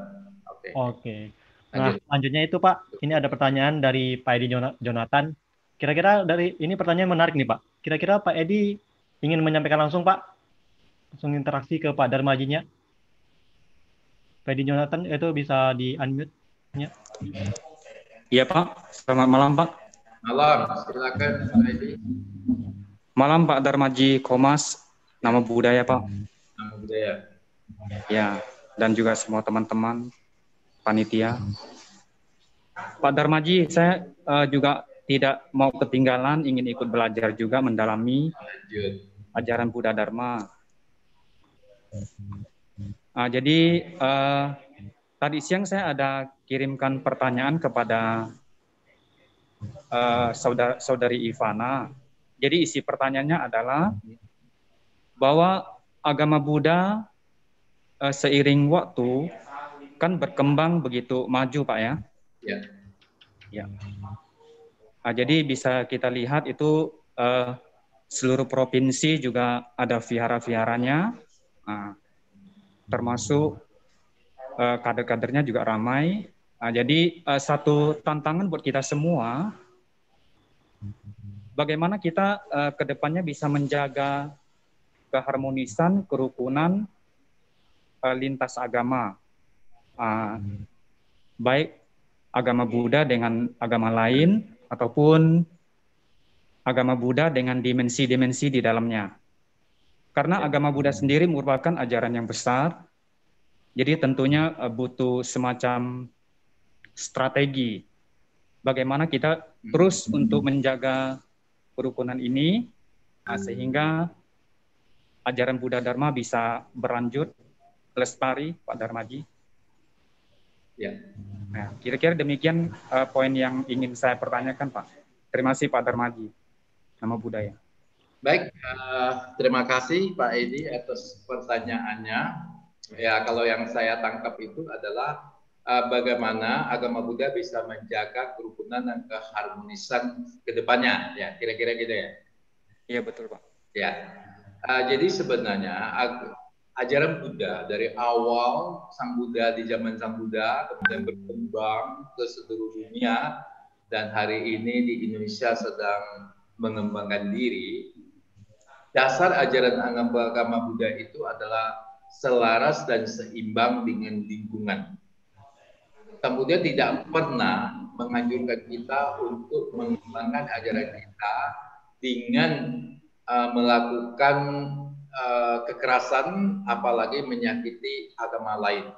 Oke. Nah, selanjutnya itu Pak, ini ada pertanyaan dari Pak Edi Jonathan. Kira-kira dari ini pertanyaan menarik nih Pak. Kira-kira Pak Edi ingin menyampaikan langsung Pak, langsung interaksi ke Pak Darmajinya. Pak Edi Jonathan itu bisa di-unmute-nya. Iya Pak, selamat malam Pak. Malam, silakan Pak Edi. Malam Pak Darmaji Komas, nama budaya Pak. Nama budaya. Ya, dan juga semua teman-teman panitia. Pak Darmaji, saya juga tidak mau ketinggalan, ingin ikut belajar juga mendalami ajaran Buddha Dharma. Jadi tadi siang saya ada kirimkan pertanyaan kepada saudari Ivana. Jadi isi pertanyaannya adalah bahwa agama Buddha seiring waktu kan berkembang begitu maju Pak ya. Ya. Ya. Jadi bisa kita lihat itu seluruh provinsi juga ada vihara-viharanya, termasuk kader-kadernya juga ramai. Jadi satu tantangan buat kita semua, bagaimana kita ke depannya bisa menjaga keharmonisan, kerukunan lintas agama, baik agama Buddha dengan agama lain ataupun agama Buddha dengan dimensi-dimensi di dalamnya. Karena agama Buddha sendiri merupakan ajaran yang besar, jadi tentunya butuh semacam strategi bagaimana kita terus untuk menjaga kerukunan ini sehingga ajaran Buddha Dharma bisa berlanjut, lestari, Pak Darmaji. Ya. Nah, kira-kira demikian poin yang ingin saya pertanyakan, Pak. Terima kasih, Pak Darmaji. Nama budaya. Baik, terima kasih Pak Edi atas pertanyaannya. Ya, kalau yang saya tangkap itu adalah bagaimana agama Buddha bisa menjaga kerukunan dan keharmonisan ke depannya. Ya, kira-kira gitu ya. Iya, betul, Pak. Ya. Jadi sebenarnya ajaran Buddha dari awal Sang Buddha di zaman Sang Buddha kemudian berkembang ke seluruh dunia dan hari ini di Indonesia sedang mengembangkan diri. Dasar ajaran agama Buddha itu adalah selaras dan seimbang dengan lingkungan. Sang Buddha tidak pernah menganjurkan kita untuk mengembangkan ajaran kita dengan melakukan kekerasan, apalagi menyakiti agama lain.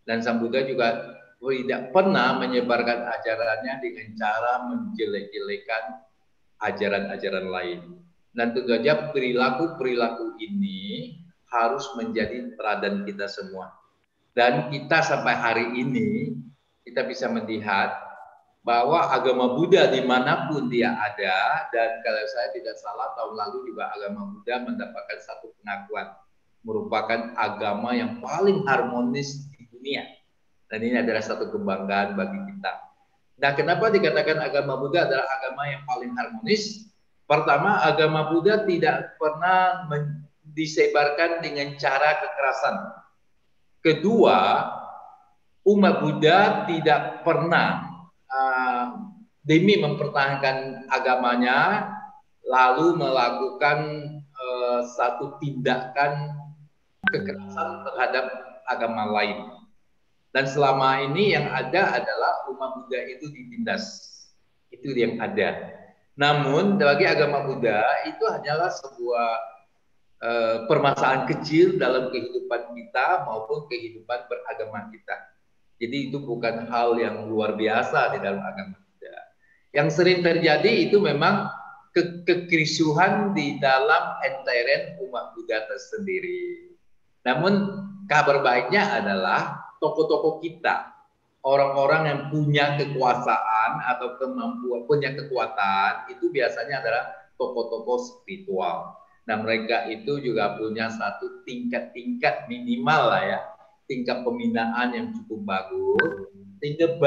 Dan Sang Buddha juga tidak pernah menyebarkan ajarannya dengan cara menjelek-jelekan ajaran-ajaran lain. Dan tentu saja perilaku-perilaku ini harus menjadi teladan kita semua. Dan kita sampai hari ini, kita bisa melihat bahwa agama Buddha dimanapun dia ada, dan kalau saya tidak salah tahun lalu juga agama Buddha mendapatkan satu pengakuan merupakan agama yang paling harmonis di dunia, dan ini adalah satu kebanggaan bagi kita. Nah, kenapa dikatakan agama Buddha adalah agama yang paling harmonis? Pertama, agama Buddha tidak pernah disebarkan dengan cara kekerasan. Kedua, umat Buddha tidak pernah demi mempertahankan agamanya lalu melakukan satu tindakan kekerasan terhadap agama lain. Dan selama ini yang ada adalah umat Buddha itu ditindas. Itu yang ada. Namun bagi agama Buddha itu hanyalah sebuah permasalahan kecil dalam kehidupan kita maupun kehidupan beragama kita. Jadi itu bukan hal yang luar biasa di dalam agama Buddha. Yang sering terjadi itu memang kekrisruhan di dalam enteren umat Buddha tersendiri. Namun kabar baiknya adalah tokoh-tokoh kita, orang-orang yang punya kekuasaan atau kemampuan, punya kekuatan, itu biasanya adalah tokoh-tokoh spiritual. Nah, mereka itu juga punya satu tingkat-tingkat minimal lah ya, tingkat pembinaan yang cukup bagus, sehingga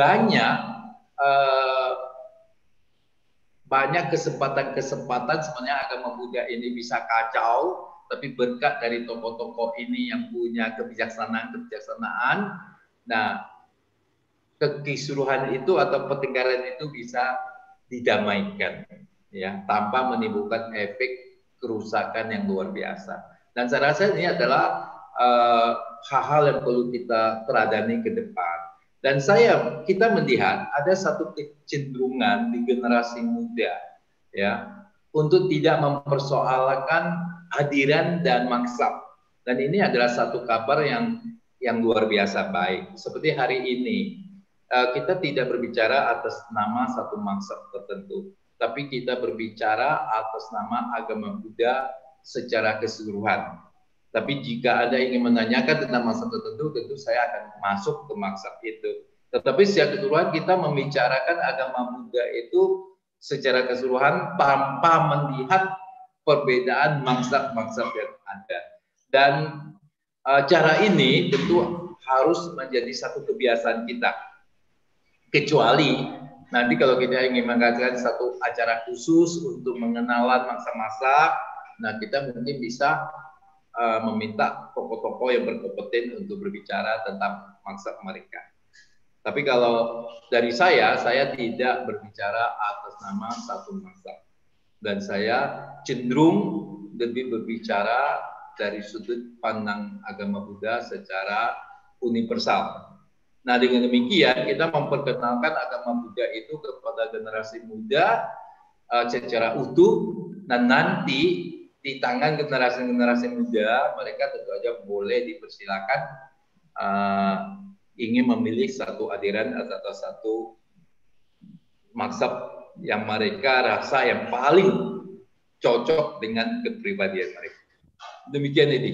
banyak kesempatan-kesempatan sebenarnya agama Buddha ini bisa kacau, tapi berkat dari tokoh-tokoh ini yang punya kebijaksanaan, nah kekisruhan itu atau pertengkaran itu bisa didamaikan, ya, tanpa menimbulkan efek kerusakan yang luar biasa. Dan saya rasa ini adalah hal-hal yang perlu kita teladani ke depan. Dan kita melihat ada satu kecenderungan di generasi muda, ya, untuk tidak mempersoalkan hadiran dan maksab. Dan ini adalah satu kabar yang luar biasa baik. Seperti hari ini, kita tidak berbicara atas nama satu maksab tertentu, tapi kita berbicara atas nama agama Buddha secara keseluruhan. Tapi jika ada ingin menanyakan tentang maksab tertentu, tentu saya akan masuk ke maksab itu. Tetapi secara keseluruhan kita membicarakan agama Buddha itu secara keseluruhan tanpa melihat perbedaan maksab-maksab yang ada. Dan cara ini tentu harus menjadi satu kebiasaan kita. Kecuali nanti kalau kita ingin mengadakan satu acara khusus untuk mengenalan maksab-maksab, nah kita mungkin bisa meminta tokoh-tokoh yang berkompeten untuk berbicara tentang maksab mereka. Tapi kalau dari saya tidak berbicara atas nama satu maksab. Dan saya cenderung lebih berbicara dari sudut pandang agama Buddha secara universal. Nah, dengan demikian kita memperkenalkan agama Buddha itu kepada generasi muda secara utuh, dan nanti di tangan generasi-generasi muda mereka tentu saja boleh dipersilakan ingin memilih satu aliran atau satu maksab yang mereka rasa yang paling cocok dengan kepribadian mereka. Demikian ini.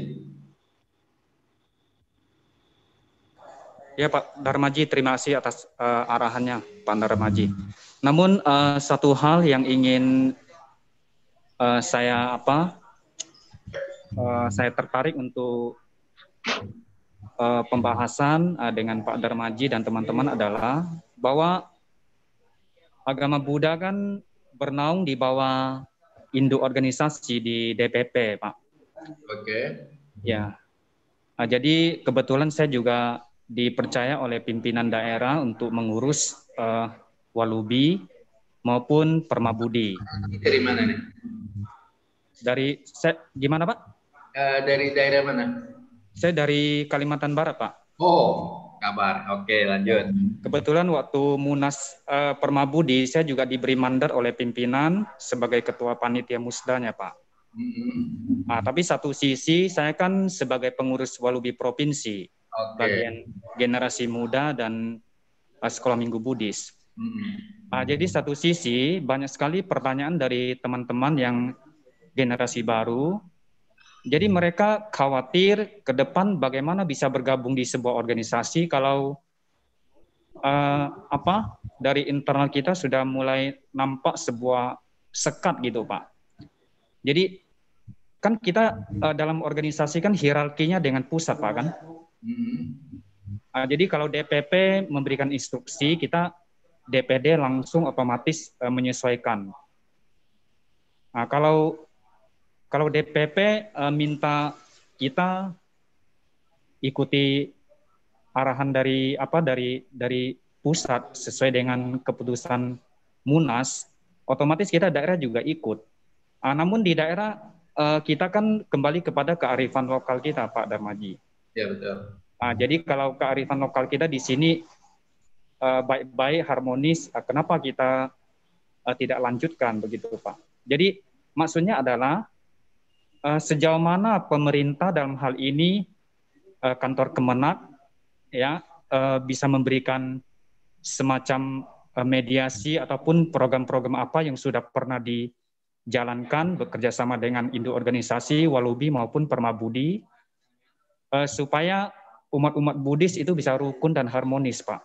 Ya Pak Darmaji, terima kasih atas arahannya Pak Darmaji. Namun satu hal yang ingin saya tertarik untuk pembahasan dengan Pak Darmaji dan teman-teman adalah bahwa agama Buddha kan bernaung di bawah induk organisasi di DPP, Pak. Oke. Ya. Jadi kebetulan saya juga dipercaya oleh pimpinan daerah untuk mengurus Walubi maupun Permabudi. Dari mana nih? Gimana Pak? Dari daerah mana? Saya dari Kalimantan Barat, Pak. Oh, kabar. Oke, lanjut. Kebetulan waktu Munas Permabudi, saya juga diberi mandat oleh pimpinan sebagai ketua panitia musdanya, Pak. Tapi satu sisi saya kan sebagai pengurus Walubi Provinsi, bagian generasi muda dan sekolah minggu Buddhis. Jadi satu sisi banyak sekali pertanyaan dari teman-teman yang generasi baru. Jadi mereka khawatir ke depan bagaimana bisa bergabung di sebuah organisasi kalau dari internal kita sudah mulai nampak sebuah sekat gitu, Pak. Jadi kan kita dalam organisasi kan hierarkinya dengan pusat, Pak, kan? Jadi kalau DPP memberikan instruksi, kita DPD langsung otomatis menyesuaikan. Kalau DPP minta kita ikuti arahan dari pusat sesuai dengan keputusan Munas, otomatis kita daerah juga ikut. Namun di daerah kita kan kembali kepada kearifan lokal kita, Pak Darmaji. Ya, betul. Jadi kalau kearifan lokal kita di sini baik-baik harmonis, kenapa kita tidak lanjutkan begitu Pak. Jadi maksudnya adalah sejauh mana pemerintah dalam hal ini kantor Kemenak ya bisa memberikan semacam mediasi ataupun program-program apa yang sudah pernah dijalankan bekerja sama dengan induk organisasi Walubi maupun Permabudi supaya umat-umat Buddhis itu bisa rukun dan harmonis, Pak.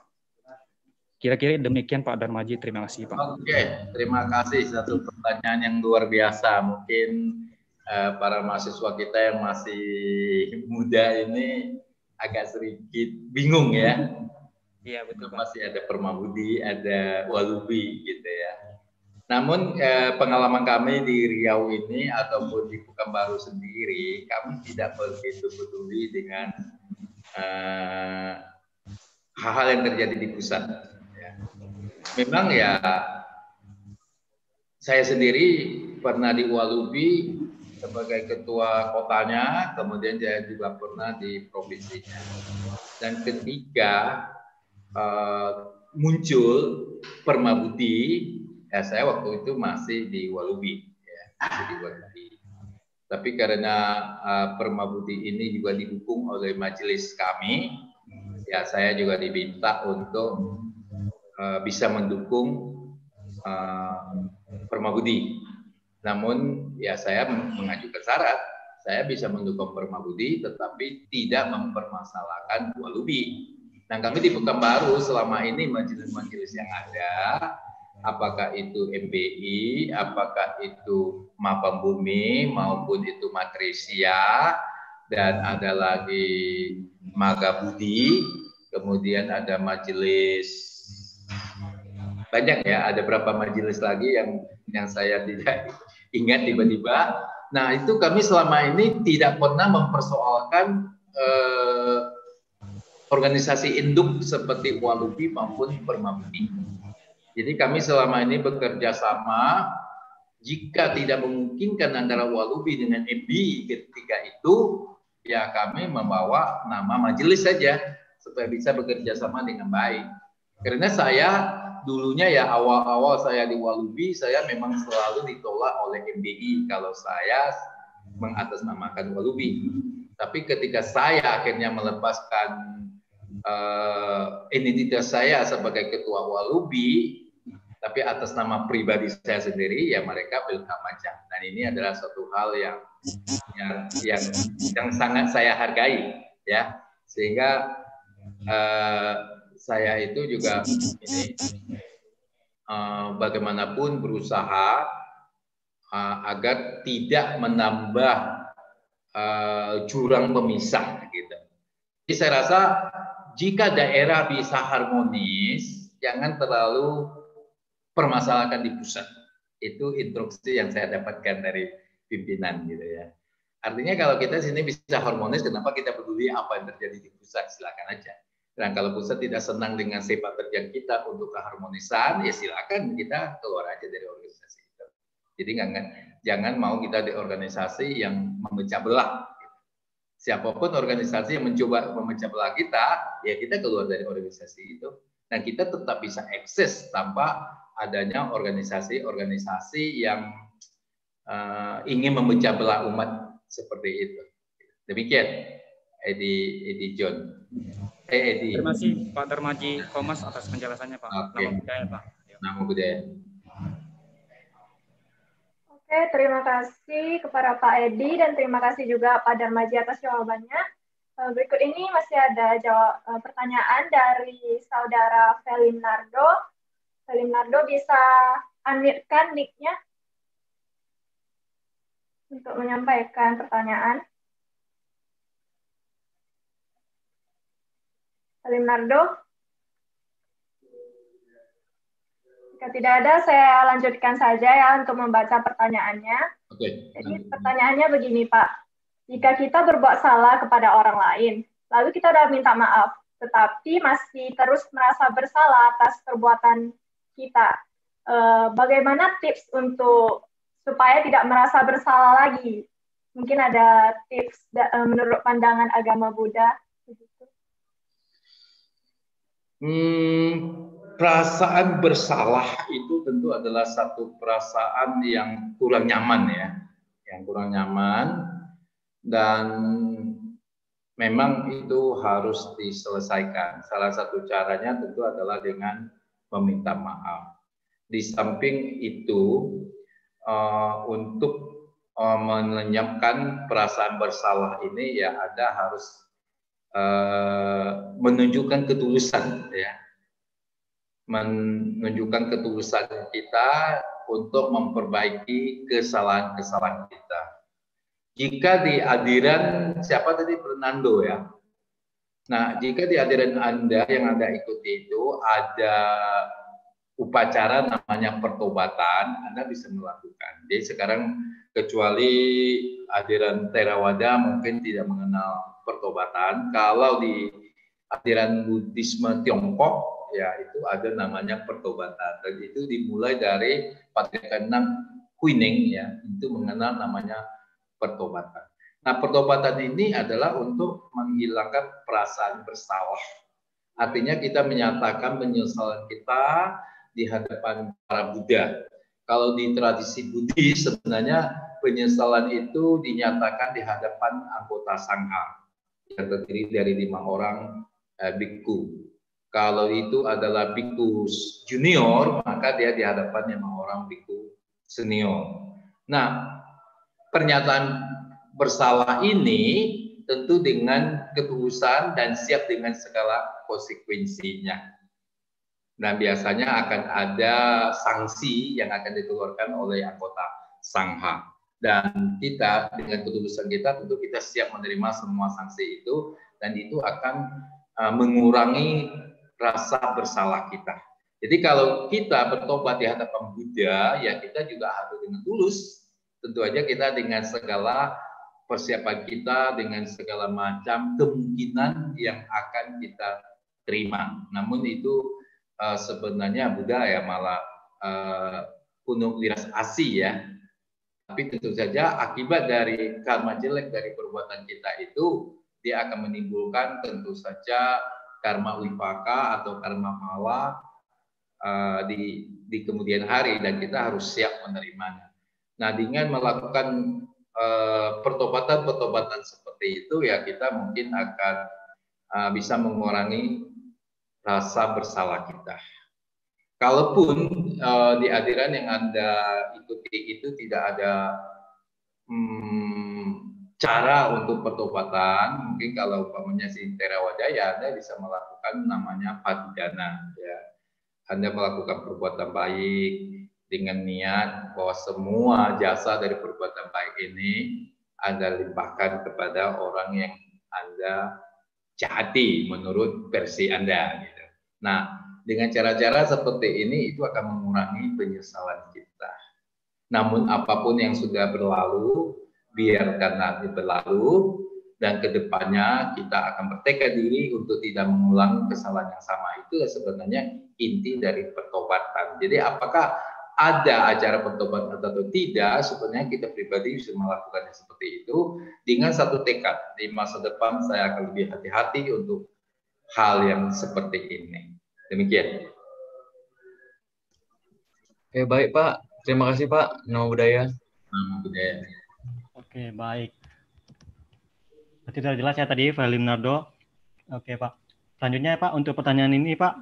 Kira-kira demikian Pak Darmaji, terima kasih Pak. Oke, terima kasih. Satu pertanyaan yang luar biasa. Mungkin para mahasiswa kita yang masih muda ini agak sedikit bingung ya. Iya betul Pak. Masih ada Permabudi, ada Walubi gitu ya. Namun pengalaman kami di Riau ini ataupun di Pekanbaru sendiri, kami tidak begitu peduli dengan hal-hal yang terjadi di pusat. Ya. Memang ya saya sendiri pernah di Walubi sebagai ketua kotanya, kemudian saya juga pernah di provinsinya. Dan ketika muncul Permabudi, ya saya waktu itu masih di Walubi, ya, masih di Walubi. Tapi karena Permabudi ini juga didukung oleh majelis kami, ya saya juga diminta untuk bisa mendukung Permabudi. Namun ya saya mengajukan syarat, saya bisa mendukung Permabudi, tetapi tidak mempermasalahkan Walubi. Nah kami di Pekanbaru selama ini majelis-majelis yang ada, apakah itu MBI, apakah itu Mapam Bumi, maupun itu Matresia, dan ada lagi Magabudi, kemudian ada majelis, banyak ya, ada berapa majelis lagi yang saya tidak ingat tiba-tiba. Nah itu kami selama ini tidak pernah mempersoalkan organisasi induk seperti Walubi maupun Permabudi. Jadi kami selama ini bekerja sama, jika tidak memungkinkan antara Walubi dengan MBI ketika itu, ya kami membawa nama majelis saja supaya bisa bekerja sama dengan baik. Karena saya dulunya ya awal-awal saya di Walubi, saya memang selalu ditolak oleh MBI kalau saya mengatasnamakan Walubi. Tapi ketika saya akhirnya melepaskan identitas saya sebagai ketua Walubi, tapi atas nama pribadi saya sendiri, ya mereka welcome aja. Dan ini adalah suatu hal yang sangat saya hargai, ya. Sehingga saya itu juga ini bagaimanapun berusaha agar tidak menambah jurang pemisah, gitu. Jadi saya rasa jika daerah bisa harmonis, jangan terlalu permasalahkan di pusat. Itu instruksi yang saya dapatkan dari pimpinan gitu ya. Artinya kalau kita sini bisa harmonis, kenapa kita peduli apa yang terjadi di pusat? Silakan aja. Dan kalau pusat tidak senang dengan sepak terjang kita untuk keharmonisan, ya silakan kita keluar aja dari organisasi itu. Jadi jangan mau kita di organisasi yang memecah belah. Siapapun organisasi yang mencoba memecah belah kita, ya kita keluar dari organisasi itu. Dan kita tetap bisa eksis tanpa adanya organisasi-organisasi yang ingin memecah belah umat seperti itu. Demikian, Edi John. Edi. Terima kasih Pak Darmaji Komas atas penjelasannya Pak. Okay. Nama budaya Pak. Nama budaya. Oke, terima kasih kepada Pak Edi dan terima kasih juga Pak Darmaji atas jawabannya. Berikut ini masih ada pertanyaan dari saudara Felinardo. Felinardo bisa unmute-kan mic-nya untuk menyampaikan pertanyaan. Felinardo? Jika tidak ada, saya lanjutkan saja ya untuk membaca pertanyaannya. Oke. Jadi pertanyaannya begini Pak, jika kita berbuat salah kepada orang lain, lalu kita sudah minta maaf, tetapi masih terus merasa bersalah atas perbuatan kita, bagaimana tips untuk supaya tidak merasa bersalah lagi? Mungkin ada tips menurut pandangan agama Buddha? perasaan bersalah itu tentu adalah satu perasaan yang kurang nyaman ya, yang kurang nyaman, dan memang itu harus diselesaikan. Salah satu caranya tentu adalah dengan meminta maaf. Di samping itu, untuk melenyapkan perasaan bersalah ini ya Anda harus menunjukkan ketulusan ya, menunjukkan ketulusan kita untuk memperbaiki kesalahan-kesalahan kita. Jika di hadiran siapa tadi, Fernando ya. Nah, jika di hadiran Anda yang Anda ikuti itu ada upacara namanya pertobatan, Anda bisa melakukan. Jadi sekarang kecuali hadiran Theravada mungkin tidak mengenal pertobatan. Kalau di hadiran Buddhisme Tiongkok ya itu ada namanya pertobatan. Dan itu dimulai dari Patriark ke-6 Huining ya, itu mengenal namanya pertobatan. Nah, pertobatan ini adalah untuk menghilangkan perasaan bersalah. Artinya kita menyatakan penyesalan kita di hadapan para Buddha. Kalau di tradisi Buddhis sebenarnya penyesalan itu dinyatakan di hadapan anggota Sangha yang terdiri dari 5 orang bhikkhu. Kalau itu adalah bhikkhu junior, maka dia di hadapan 5 orang bhikkhu senior. Nah, pernyataan bersalah ini tentu dengan ketulusan dan siap dengan segala konsekuensinya. Nah, biasanya akan ada sanksi yang akan dikeluarkan oleh anggota Sangha. Dan kita dengan ketulusan kita tentu kita siap menerima semua sanksi itu, dan itu akan mengurangi rasa bersalah kita. Jadi kalau kita bertobat di hadapan Buddha, ya kita juga harus dengan tulus. Tentu aja kita dengan segala persiapan kita, dengan segala macam kemungkinan yang akan kita terima. Namun itu sebenarnya Buddha ya malah penuh wiras asih ya. Tapi tentu saja akibat dari karma jelek dari perbuatan kita itu, dia akan menimbulkan tentu saja karma wipaka atau karma mala di kemudian hari, dan kita harus siap menerimanya. Nah, dengan melakukan pertobatan-pertobatan seperti itu ya kita mungkin akan bisa mengurangi rasa bersalah kita. Kalaupun di hadiran yang Anda ikuti itu tidak ada cara untuk pertobatan, mungkin kalau umpamanya si Theravada ya Anda bisa melakukan namanya patidana ya. Anda melakukan perbuatan baik dengan niat bahwa semua jasa dari perbuatan baik ini Anda limpahkan kepada orang yang Anda jahati menurut versi Anda gitu. Nah, dengan cara-cara seperti ini itu akan mengurangi penyesalan kita. Namun apapun yang sudah berlalu, biarkan nanti berlalu, dan kedepannya kita akan bertekad diri untuk tidak mengulang kesalahan yang sama. Itu sebenarnya inti dari pertobatan. Jadi apakah ada acara pertobatan atau tidak, sebenarnya kita pribadi bisa melakukannya seperti itu dengan satu tekad. Di masa depan saya akan lebih hati-hati untuk hal yang seperti ini. Demikian. Oke, baik Pak. Terima kasih Pak. Namo Buddhaya. Namo Buddhaya. Oke, baik. Berarti sudah jelas ya tadi, Pak Leonardo. Oke, Pak. Selanjutnya Pak, untuk pertanyaan ini Pak,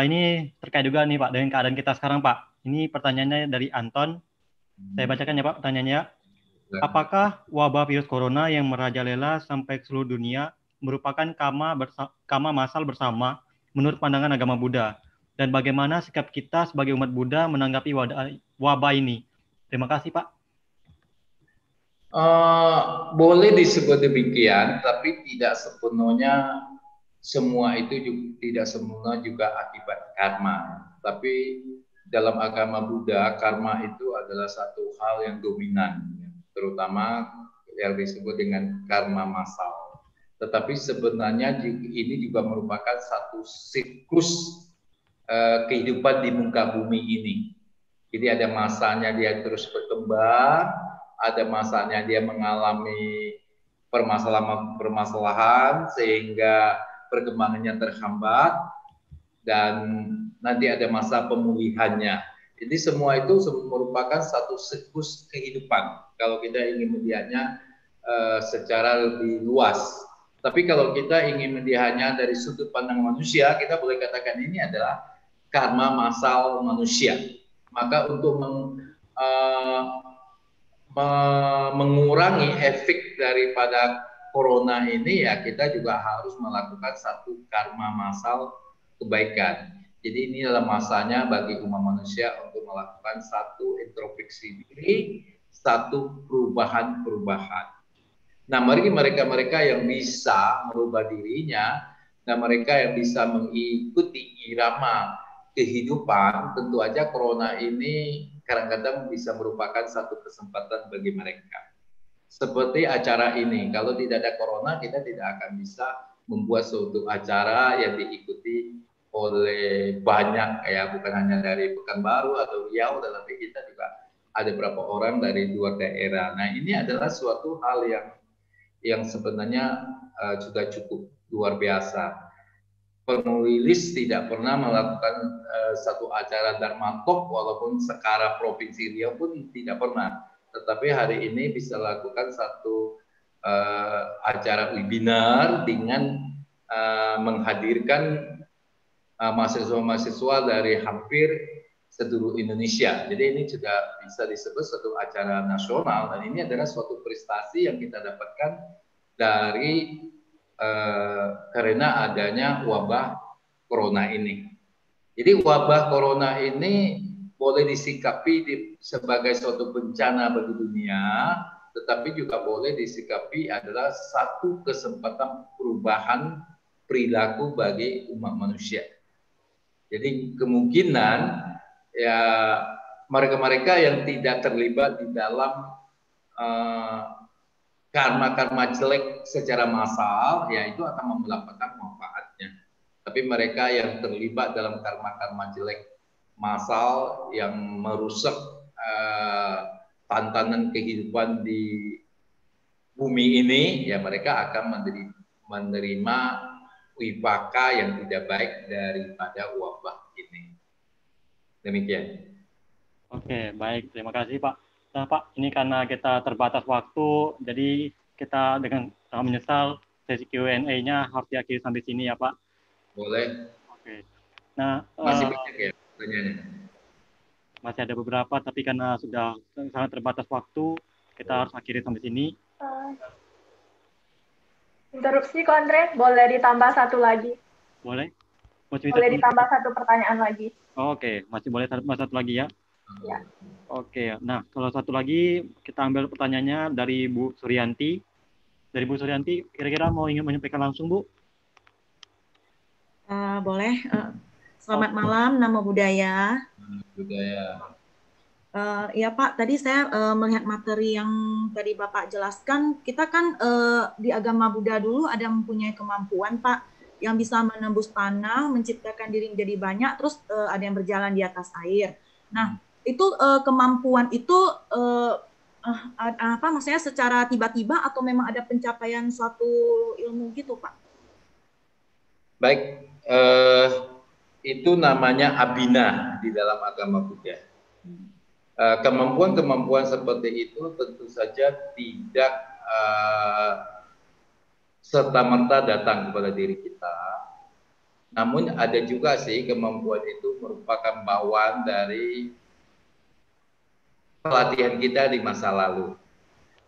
ini terkait juga nih Pak dengan keadaan kita sekarang Pak. Ini pertanyaannya dari Anton. Saya bacakan ya Pak pertanyaannya. Apakah wabah virus corona yang merajalela sampai ke seluruh dunia merupakan karma massal bersama menurut pandangan agama Buddha? Dan bagaimana sikap kita sebagai umat Buddha menanggapi wabah ini? Terima kasih Pak. Boleh disebut demikian, tapi tidak sepenuhnya semua itu juga, tidak semua juga akibat karma. Tapi dalam agama Buddha, karma itu adalah satu hal yang dominan, terutama yang disebut dengan karma massal. Tetapi sebenarnya ini juga merupakan satu siklus kehidupan di muka bumi ini. Jadi ada masanya dia terus berkembang, ada masanya dia mengalami permasalahan sehingga perkembangannya terhambat, dan nanti ada masa pemulihannya. Jadi semua itu merupakan satu siklus kehidupan kalau kita ingin melihatnya secara lebih luas. Tapi kalau kita ingin melihatnya dari sudut pandang manusia, kita boleh katakan ini adalah karma massal manusia. Maka untuk mengurangi efek daripada corona ini, ya kita juga harus melakukan satu karma massal kebaikan. Jadi ini adalah masanya bagi umat manusia untuk melakukan satu introspeksi diri, satu perubahan-perubahan. Nah, bagi mereka-mereka yang bisa merubah dirinya dan mereka yang bisa mengikuti irama kehidupan, tentu aja corona ini kadang-kadang bisa merupakan satu kesempatan bagi mereka. Seperti acara ini, kalau tidak ada corona, kita tidak akan bisa membuat suatu acara yang diikuti oleh banyak, ya, bukan hanya dari Pekanbaru atau Riau, tetapi kita juga ada beberapa orang dari luar daerah. Nah, ini adalah suatu hal yang sebenarnya sudah cukup luar biasa. Penulis tidak pernah melakukan satu acara Dharma Talk, walaupun sekarang Provinsi Riau pun tidak pernah. Tetapi hari ini bisa lakukan satu acara webinar dengan menghadirkan mahasiswa-mahasiswa dari hampir seluruh Indonesia. Jadi ini juga bisa disebut suatu acara nasional, dan ini adalah suatu prestasi yang kita dapatkan dari karena adanya wabah corona ini. Jadi wabah corona ini boleh disikapi sebagai suatu bencana bagi dunia, tetapi juga boleh disikapi adalah satu kesempatan perubahan perilaku bagi umat manusia. Jadi kemungkinan ya mereka-mereka yang tidak terlibat di dalam karma-karma jelek secara massal, ya itu akan mendapatkan manfaatnya. Tapi mereka yang terlibat dalam karma-karma jelek massal yang merusak tantangan kehidupan di bumi ini, ya mereka akan menerima wibaka yang tidak baik daripada wabah ini. Demikian. Oke, baik. Terima kasih, Pak. Nah, Pak, ini karena kita terbatas waktu, jadi kita dengan sangat menyesal sesi Q&A-nya harus diakhiri sampai sini ya, Pak. Boleh. Oke. Nah, masih banyak ya pertanyaannya. Masih ada beberapa, tapi karena sudah sangat terbatas waktu, kita harus akhiri sampai sini. Interupsi, Ko Andre, boleh ditambah satu lagi? Boleh? Boleh ditambah satu pertanyaan lagi. Oke, masih boleh tambah satu lagi ya? Ya. Oke, nah kalau satu lagi kita ambil pertanyaannya dari Bu Suryanti. Dari Bu Suryanti, kira-kira mau ingin menyampaikan langsung, Bu? Boleh. Selamat malam, Namo Buddhaya. Budaya. Ya Pak, tadi saya melihat materi yang tadi Bapak jelaskan, kita kan di agama Buddha dulu ada mempunyai kemampuan Pak, yang bisa menembus tanah, menciptakan diri menjadi banyak, terus ada yang berjalan di atas air. Nah, itu kemampuan itu apa maksudnya secara tiba-tiba atau memang ada pencapaian suatu ilmu gitu Pak? Baik, itu namanya abhina di dalam agama Buddha. Kemampuan-kemampuan seperti itu tentu saja tidak serta-merta datang kepada diri kita. Namun ada juga sih kemampuan itu merupakan bawaan dari pelatihan kita di masa lalu.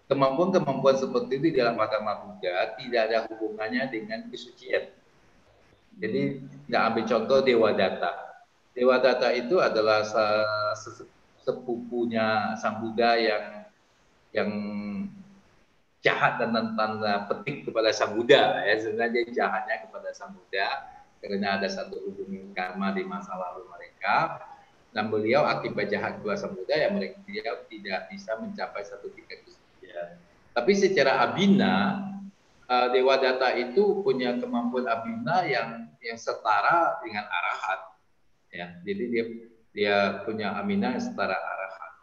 Kemampuan-kemampuan seperti itu di dalam agama Buddha tidak ada hubungannya dengan kesucian. Jadi, kita ambil contoh Dewadatta. Dewadatta itu adalah sepupunya Sang Buddha yang jahat dan tanda petik kepada Sang Buddha. Ya, sebenarnya jahatnya kepada Sang Buddha karena ada satu hubungan karma di masa lalu mereka. Dan beliau akibat jahat kepada Sang Buddha, ya beliau tidak bisa mencapai satu tingkat kesucian. Tapi secara abhina, Dewadatta itu punya kemampuan abhina yang setara dengan arahat. Ya, jadi dia punya amina yang setara arahat.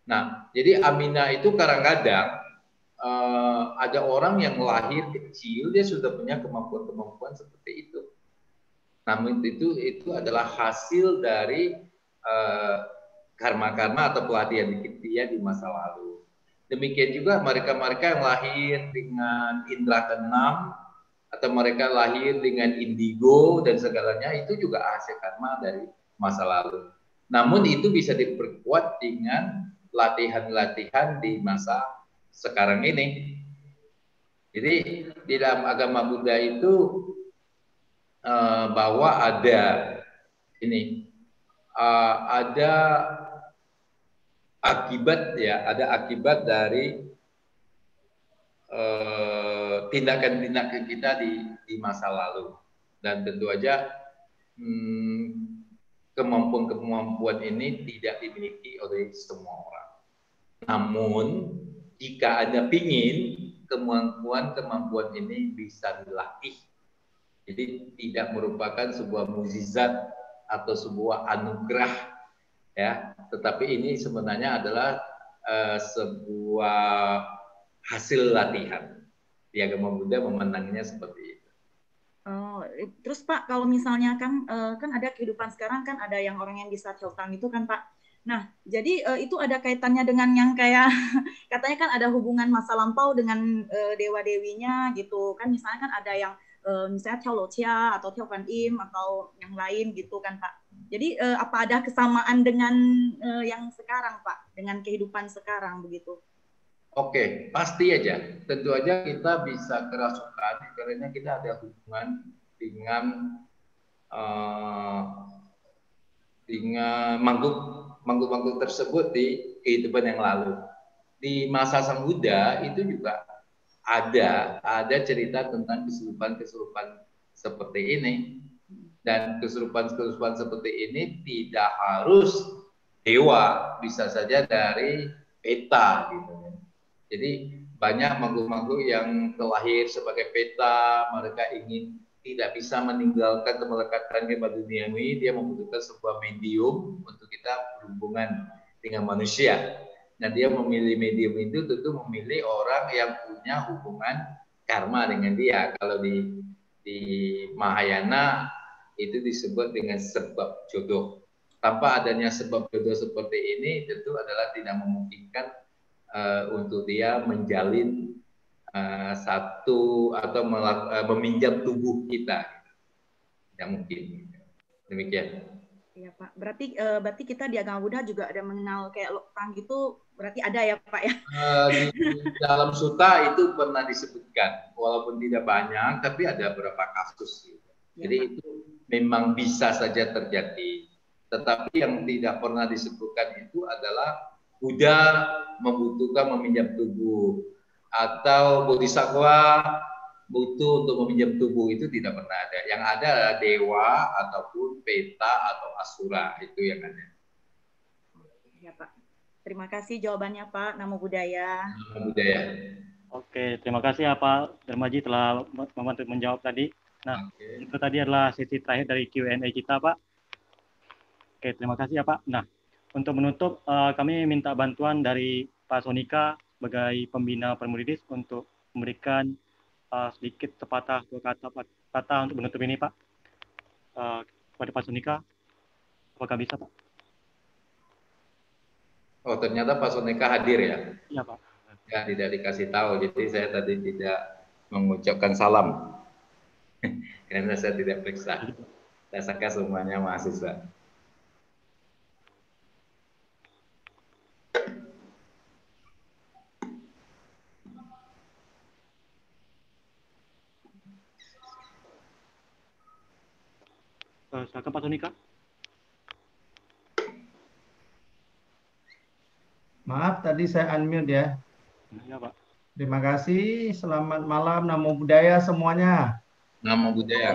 Nah, jadi amina itu kadang-kadang ada orang yang lahir kecil dia sudah punya kemampuan-kemampuan seperti itu. Namun itu adalah hasil dari karma-karma atau pelatihan dia di masa lalu. Demikian juga mereka-mereka yang lahir dengan indera keenam atau mereka lahir dengan indigo dan segalanya, itu juga hasil karma dari masa lalu. Namun itu bisa diperkuat dengan latihan-latihan di masa sekarang ini. Jadi di dalam agama Buddha itu bahwa ada ada akibat ada akibat dari tindakan-tindakan kita di masa lalu, dan tentu aja kemampuan-kemampuan ini tidak dimiliki oleh semua orang. Namun jika Anda pingin, kemampuan ini bisa dilatih. Jadi tidak merupakan sebuah mukjizat atau sebuah anugerah, ya, tetapi ini sebenarnya adalah sebuah hasil latihan. Di agama Buddha memandangnya seperti itu. Oh, terus Pak, kalau misalnya kan ada kehidupan sekarang kan ada yang orang yang bisa celtang itu kan Pak. Nah, jadi itu ada kaitannya dengan yang kayak katanya kan ada hubungan masa lampau dengan dewa-dewinya gitu kan, misalnya kan ada yang misalnya Tiao Lo Chia atau Tiao Fan Im atau yang lain gitu kan Pak. Jadi apa ada kesamaan dengan yang sekarang Pak, dengan kehidupan sekarang begitu? Oke, pasti aja. Tentu aja kita bisa kerasukan karena kita ada hubungan dengan mangguk-mangguk tersebut di kehidupan yang lalu. Di masa Sang Buddha itu juga ada cerita tentang kesurupan-kesurupan seperti ini, dan kesurupan-kesurupan seperti ini tidak harus dewa, bisa saja dari peta gitu. Jadi banyak mangguk-mangguk yang terlahir sebagai peta, mereka ingin tidak bisa meninggalkan kemelekatan kehidupan duniawi, dia membutuhkan sebuah medium untuk kita berhubungan dengan manusia. Nah, dia memilih medium itu tentu memilih orang yang punya hubungan karma dengan dia. Kalau di Mahayana itu disebut dengan sebab jodoh. Tanpa adanya sebab jodoh seperti ini, tentu adalah tidak memungkinkan untuk dia menjalin satu atau meminjam tubuh kita. Tidak mungkin. Demikian. Iya Pak, berarti kita di agama Buddha juga ada mengenal kayak loktang gitu, berarti ada ya Pak ya? Di dalam sutta itu pernah disebutkan, walaupun tidak banyak, tapi ada beberapa kasus. Gitu. Ya, jadi Pak, itu memang bisa saja terjadi. Tetapi yang tidak pernah disebutkan itu adalah Buddha membutuhkan meminjam tubuh, atau Bodhisattva butuh untuk meminjam tubuh, itu tidak pernah ada. Yang ada adalah dewa ataupun peta atau asura, itu yang ada. ya Pak. Terima kasih jawabannya Pak. Namo Buddhaya. Namo Buddhaya. Oke, terima kasih ya Pak Darmaji telah membantu menjawab tadi. Nah, itu tadi adalah sesi terakhir dari Q&A kita Pak. Oke, terima kasih ya Pak. Nah, untuk menutup, kami minta bantuan dari Pak Sonika sebagai pembina Permuridis untuk memberikan sedikit sepatah dua kata untuk menutup ini Pak. Kepada Pak Sonika, apakah bisa Pak? Oh, ternyata Pak Sonika hadir ya? Iya Pak. Ya, tidak dikasih tahu, jadi saya tadi tidak mengucapkan salam karena saya tidak periksa. Saya sangka semuanya mahasiswa. Silakan Pak Sonika. Maaf, tadi saya unmute ya. Ya Pak. Terima kasih. Selamat malam. Namo Buddhaya semuanya. Namo Buddhaya.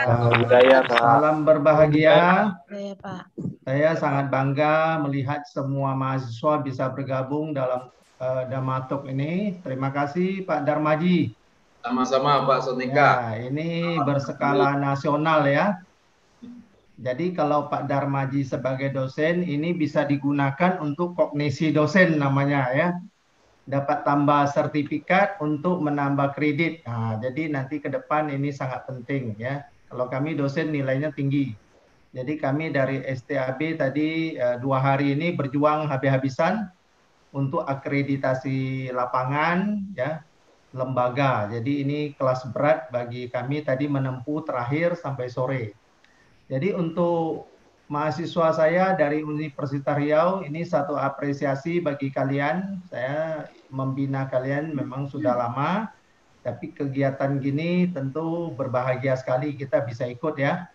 Namo Buddhaya, Pak. Salam berbahagia. Ya Pak. Saya sangat bangga melihat semua mahasiswa bisa bergabung dalam Dhamma Talk ini. Terima kasih Pak Darmaji. Sama-sama Pak Sonika. Ya, ini berskala nasional ya. Jadi kalau Pak Darmaji sebagai dosen ini bisa digunakan untuk kognisi dosen namanya ya. Dapat tambah sertifikat untuk menambah kredit. Nah, jadi nanti ke depan ini sangat penting ya. Kalau kami dosen nilainya tinggi. Jadi kami dari STAB tadi 2 hari ini berjuang habis-habisan untuk akreditasi lapangan, ya, lembaga. Jadi ini kelas berat bagi kami tadi menempuh terakhir sampai sore. Jadi untuk mahasiswa saya dari Universitas Riau ini satu apresiasi bagi kalian. Saya membina kalian memang sudah lama, tapi kegiatan gini tentu berbahagia sekali kita bisa ikut ya.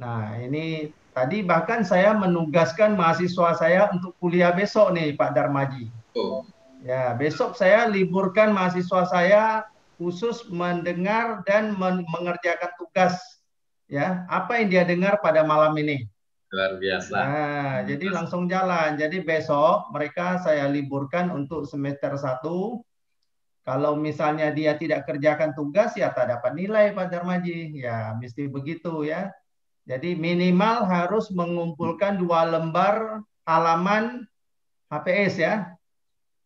Nah ini tadi bahkan saya menugaskan mahasiswa saya untuk kuliah besok nih Pak Darmaji. Oh. Ya, besok saya liburkan mahasiswa saya khusus mendengar dan mengerjakan tugas. Ya, apa yang dia dengar pada malam ini? Luar biasa. Nah, jadi langsung jalan. Jadi besok mereka saya liburkan untuk semester 1. Kalau misalnya dia tidak kerjakan tugas, ya tak dapat nilai Pak Darmaji. Ya, mesti begitu ya. Jadi minimal harus mengumpulkan 2 lembar halaman HPS ya.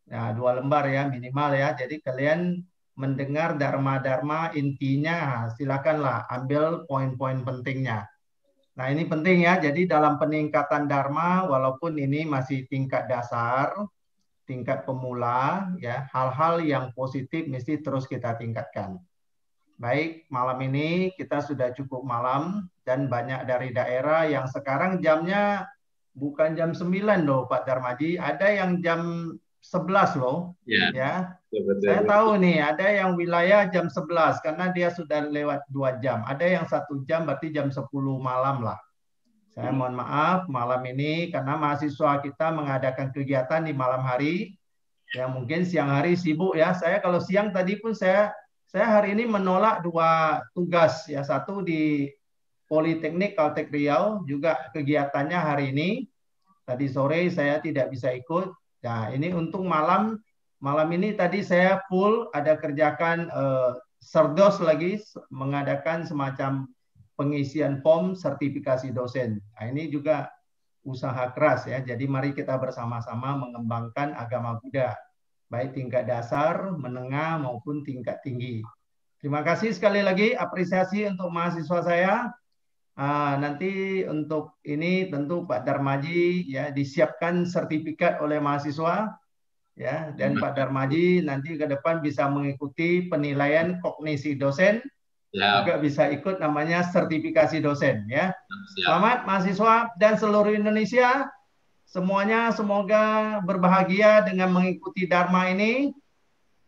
Nah, 2 lembar ya minimal ya. Jadi kalian mendengar dharma-dharma intinya, silakanlah ambil poin-poin pentingnya. Nah, ini penting ya. Jadi dalam peningkatan dharma, walaupun ini masih tingkat dasar, tingkat pemula, ya, hal-hal yang positif mesti terus kita tingkatkan. Baik, malam ini kita sudah cukup malam dan banyak dari daerah yang sekarang jamnya bukan jam 9 loh Pak Darmaji, ada yang jam 11 loh. Ya. Betul. Saya tahu nih ada yang wilayah jam 11 karena dia sudah lewat 2 jam. Ada yang 1 jam berarti jam 10 malam lah. Saya mohon maaf malam ini karena mahasiswa kita mengadakan kegiatan di malam hari. Ya mungkin siang hari sibuk ya. Saya kalau siang tadi pun saya hari ini menolak 2 tugas ya. Satu di Politeknik Kaltek Riau juga kegiatannya hari ini. Tadi sore saya tidak bisa ikut. Nah, ini untuk malam ini tadi saya full ada kerjakan Serdos lagi mengadakan semacam pengisian form sertifikasi dosen. Nah, ini juga usaha keras ya. Jadi mari kita bersama-sama mengembangkan agama Buddha, baik tingkat dasar, menengah maupun tingkat tinggi. Terima kasih sekali lagi apresiasi untuk mahasiswa saya. Nanti untuk ini tentu Pak Darmaji ya disiapkan sertifikat oleh mahasiswa ya dan Pak Darmaji nanti ke depan bisa mengikuti penilaian kognisi dosen juga bisa ikut namanya sertifikasi dosen ya. Selamat mahasiswa dan seluruh Indonesia semuanya semoga berbahagia dengan mengikuti Dharma ini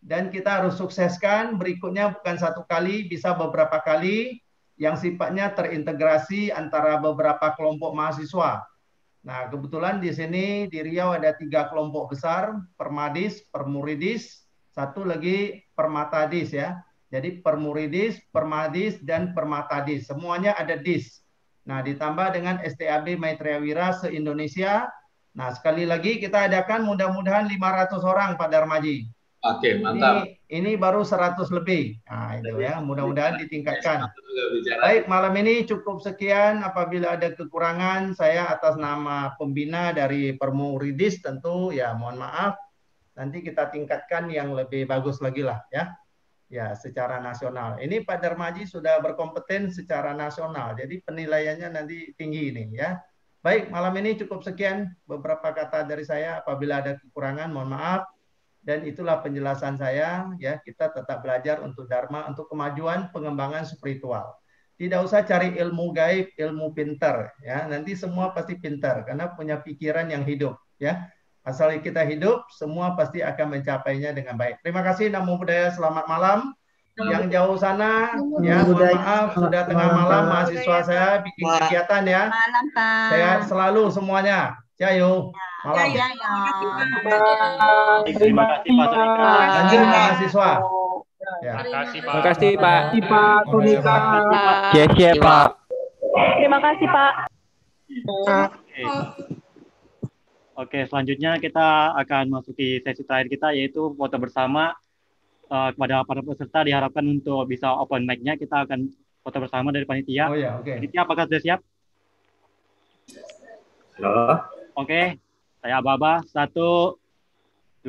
dan kita harus sukseskan berikutnya bukan 1 kali bisa beberapa kali yang sifatnya terintegrasi antara beberapa kelompok mahasiswa. Nah, kebetulan di sini di Riau ada 3 kelompok besar, Permadis, Permuridis, 1 lagi Permatadis ya. Jadi Permuridis, Permadis, dan Permatadis. Semuanya ada dis. Nah, ditambah dengan STAB Maitreya Wira se-Indonesia. Nah, sekali lagi kita adakan mudah-mudahan 500 orang Pak Darmaji. Oke, mantap. Ini baru 100 lebih. Nah, itu ya, mudah-mudahan ditingkatkan. Baik, malam ini cukup sekian. Apabila ada kekurangan, saya atas nama pembina dari Permuridis tentu ya mohon maaf. Nanti kita tingkatkan yang lebih bagus lagi lah ya. Ya, secara nasional. Ini Pak Darmaji sudah berkompeten secara nasional. Jadi penilaiannya nanti tinggi ini ya. Baik, malam ini cukup sekian beberapa kata dari saya. Apabila ada kekurangan, mohon maaf. Dan itulah penjelasan saya, ya kita tetap belajar untuk Dharma, untuk kemajuan pengembangan spiritual. Tidak usah cari ilmu gaib, ilmu pintar, ya nanti semua pasti pintar karena punya pikiran yang hidup, ya. Asal kita hidup, semua pasti akan mencapainya dengan baik. Terima kasih, Namo Buddhaya, selamat malam. Yang jauh sana, ya mohon maaf sudah tengah malam mahasiswa saya bikin kegiatan ya. Malam, Pak. Sehat selalu semuanya. Jayo. Malam. Terima kasih Pak Sonika. Lanjut mahasiswa. Ya. Terima kasih Pak. Pak Tunika. Pak. Terima kasih Pak. Oke, selanjutnya kita akan masuki sesi terakhir kita yaitu foto bersama. Kepada para peserta diharapkan untuk bisa open mic-nya, kita akan foto bersama dari panitia. Oh ya, oke. Panitia apakah sudah siap? Halo. Oke, saya aba-aba. 1, 2,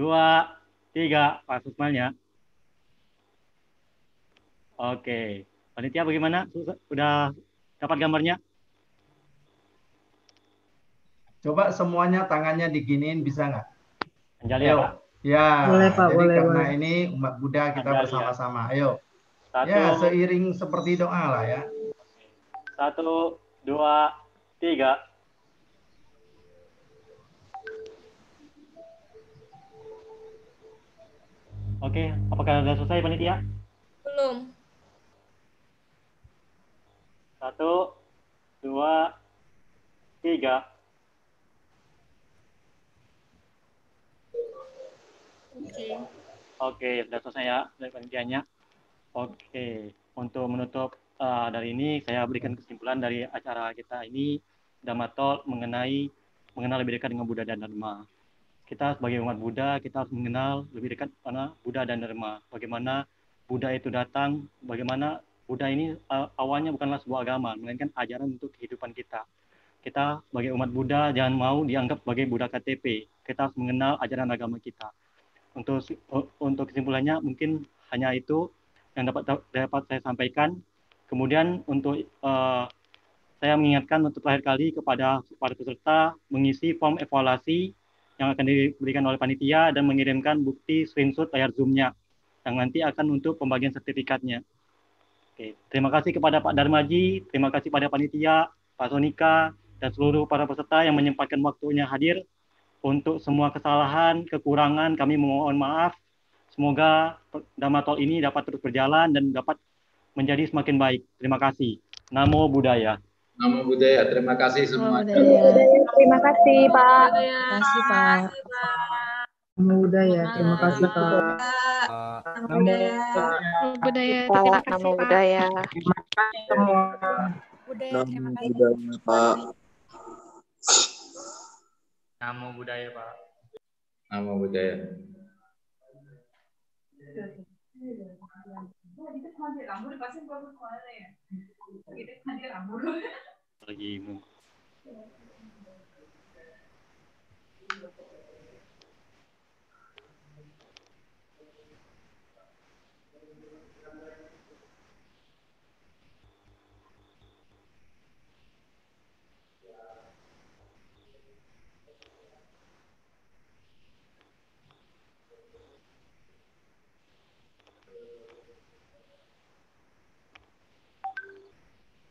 3. Pak Susmalnya. Oke. Panitia bagaimana? Udah dapat gambarnya? Coba semuanya tangannya diginiin, bisa nggak? Anjali Ayo. ya, Pak? Ya, Boleh, Pak, jadi boleh, karena boleh. ini umat Buddha kita Anjali ya. bersama-sama. Ayo. Satu, Ya, seiring seperti doa lah ya. 1, 2, 3. Oke, apakah sudah selesai panitia? Belum. 1, 2, 3. Oke. Oke, sudah selesai ya dari panitianya. Oke, untuk menutup dari ini saya berikan kesimpulan dari acara kita ini, Dhamma Talk mengenal lebih dekat dengan Buddha dan Dharma. Kita sebagai umat Buddha, kita harus mengenal lebih dekat mana Buddha dan Dharma. Bagaimana Buddha itu datang, bagaimana Buddha ini awalnya bukanlah sebuah agama, melainkan ajaran untuk kehidupan kita. Kita sebagai umat Buddha jangan mau dianggap sebagai Buddha KTP. Kita harus mengenal ajaran agama kita. Untuk kesimpulannya mungkin hanya itu yang dapat saya sampaikan. Kemudian untuk saya mengingatkan untuk terakhir kali kepada para peserta mengisi form evaluasi yang akan diberikan oleh panitia dan mengirimkan bukti screenshot layar Zoom-nya yang nanti akan untuk pembagian sertifikatnya. Oke, terima kasih kepada Pak Darmaji, terima kasih pada panitia, Pak Sonika, dan seluruh para peserta yang menyempatkan waktunya hadir. Untuk semua kesalahan, kekurangan, kami mohon maaf. Semoga Dhamma Talk ini dapat terus berjalan dan dapat menjadi semakin baik. Terima kasih. Namo Buddhaya. Namo Buddhaya. Terima kasih semua. Terima kasih, Pak. Terima kasih, Pak. Namo Buddhaya. Terima kasih, Pak. Namo Buddhaya. Pak, Namo Buddhaya. Terima kasih semua. Budaya, terima kasih. Pak. Namo Buddhaya, Pak. Namo Buddhaya. Lagi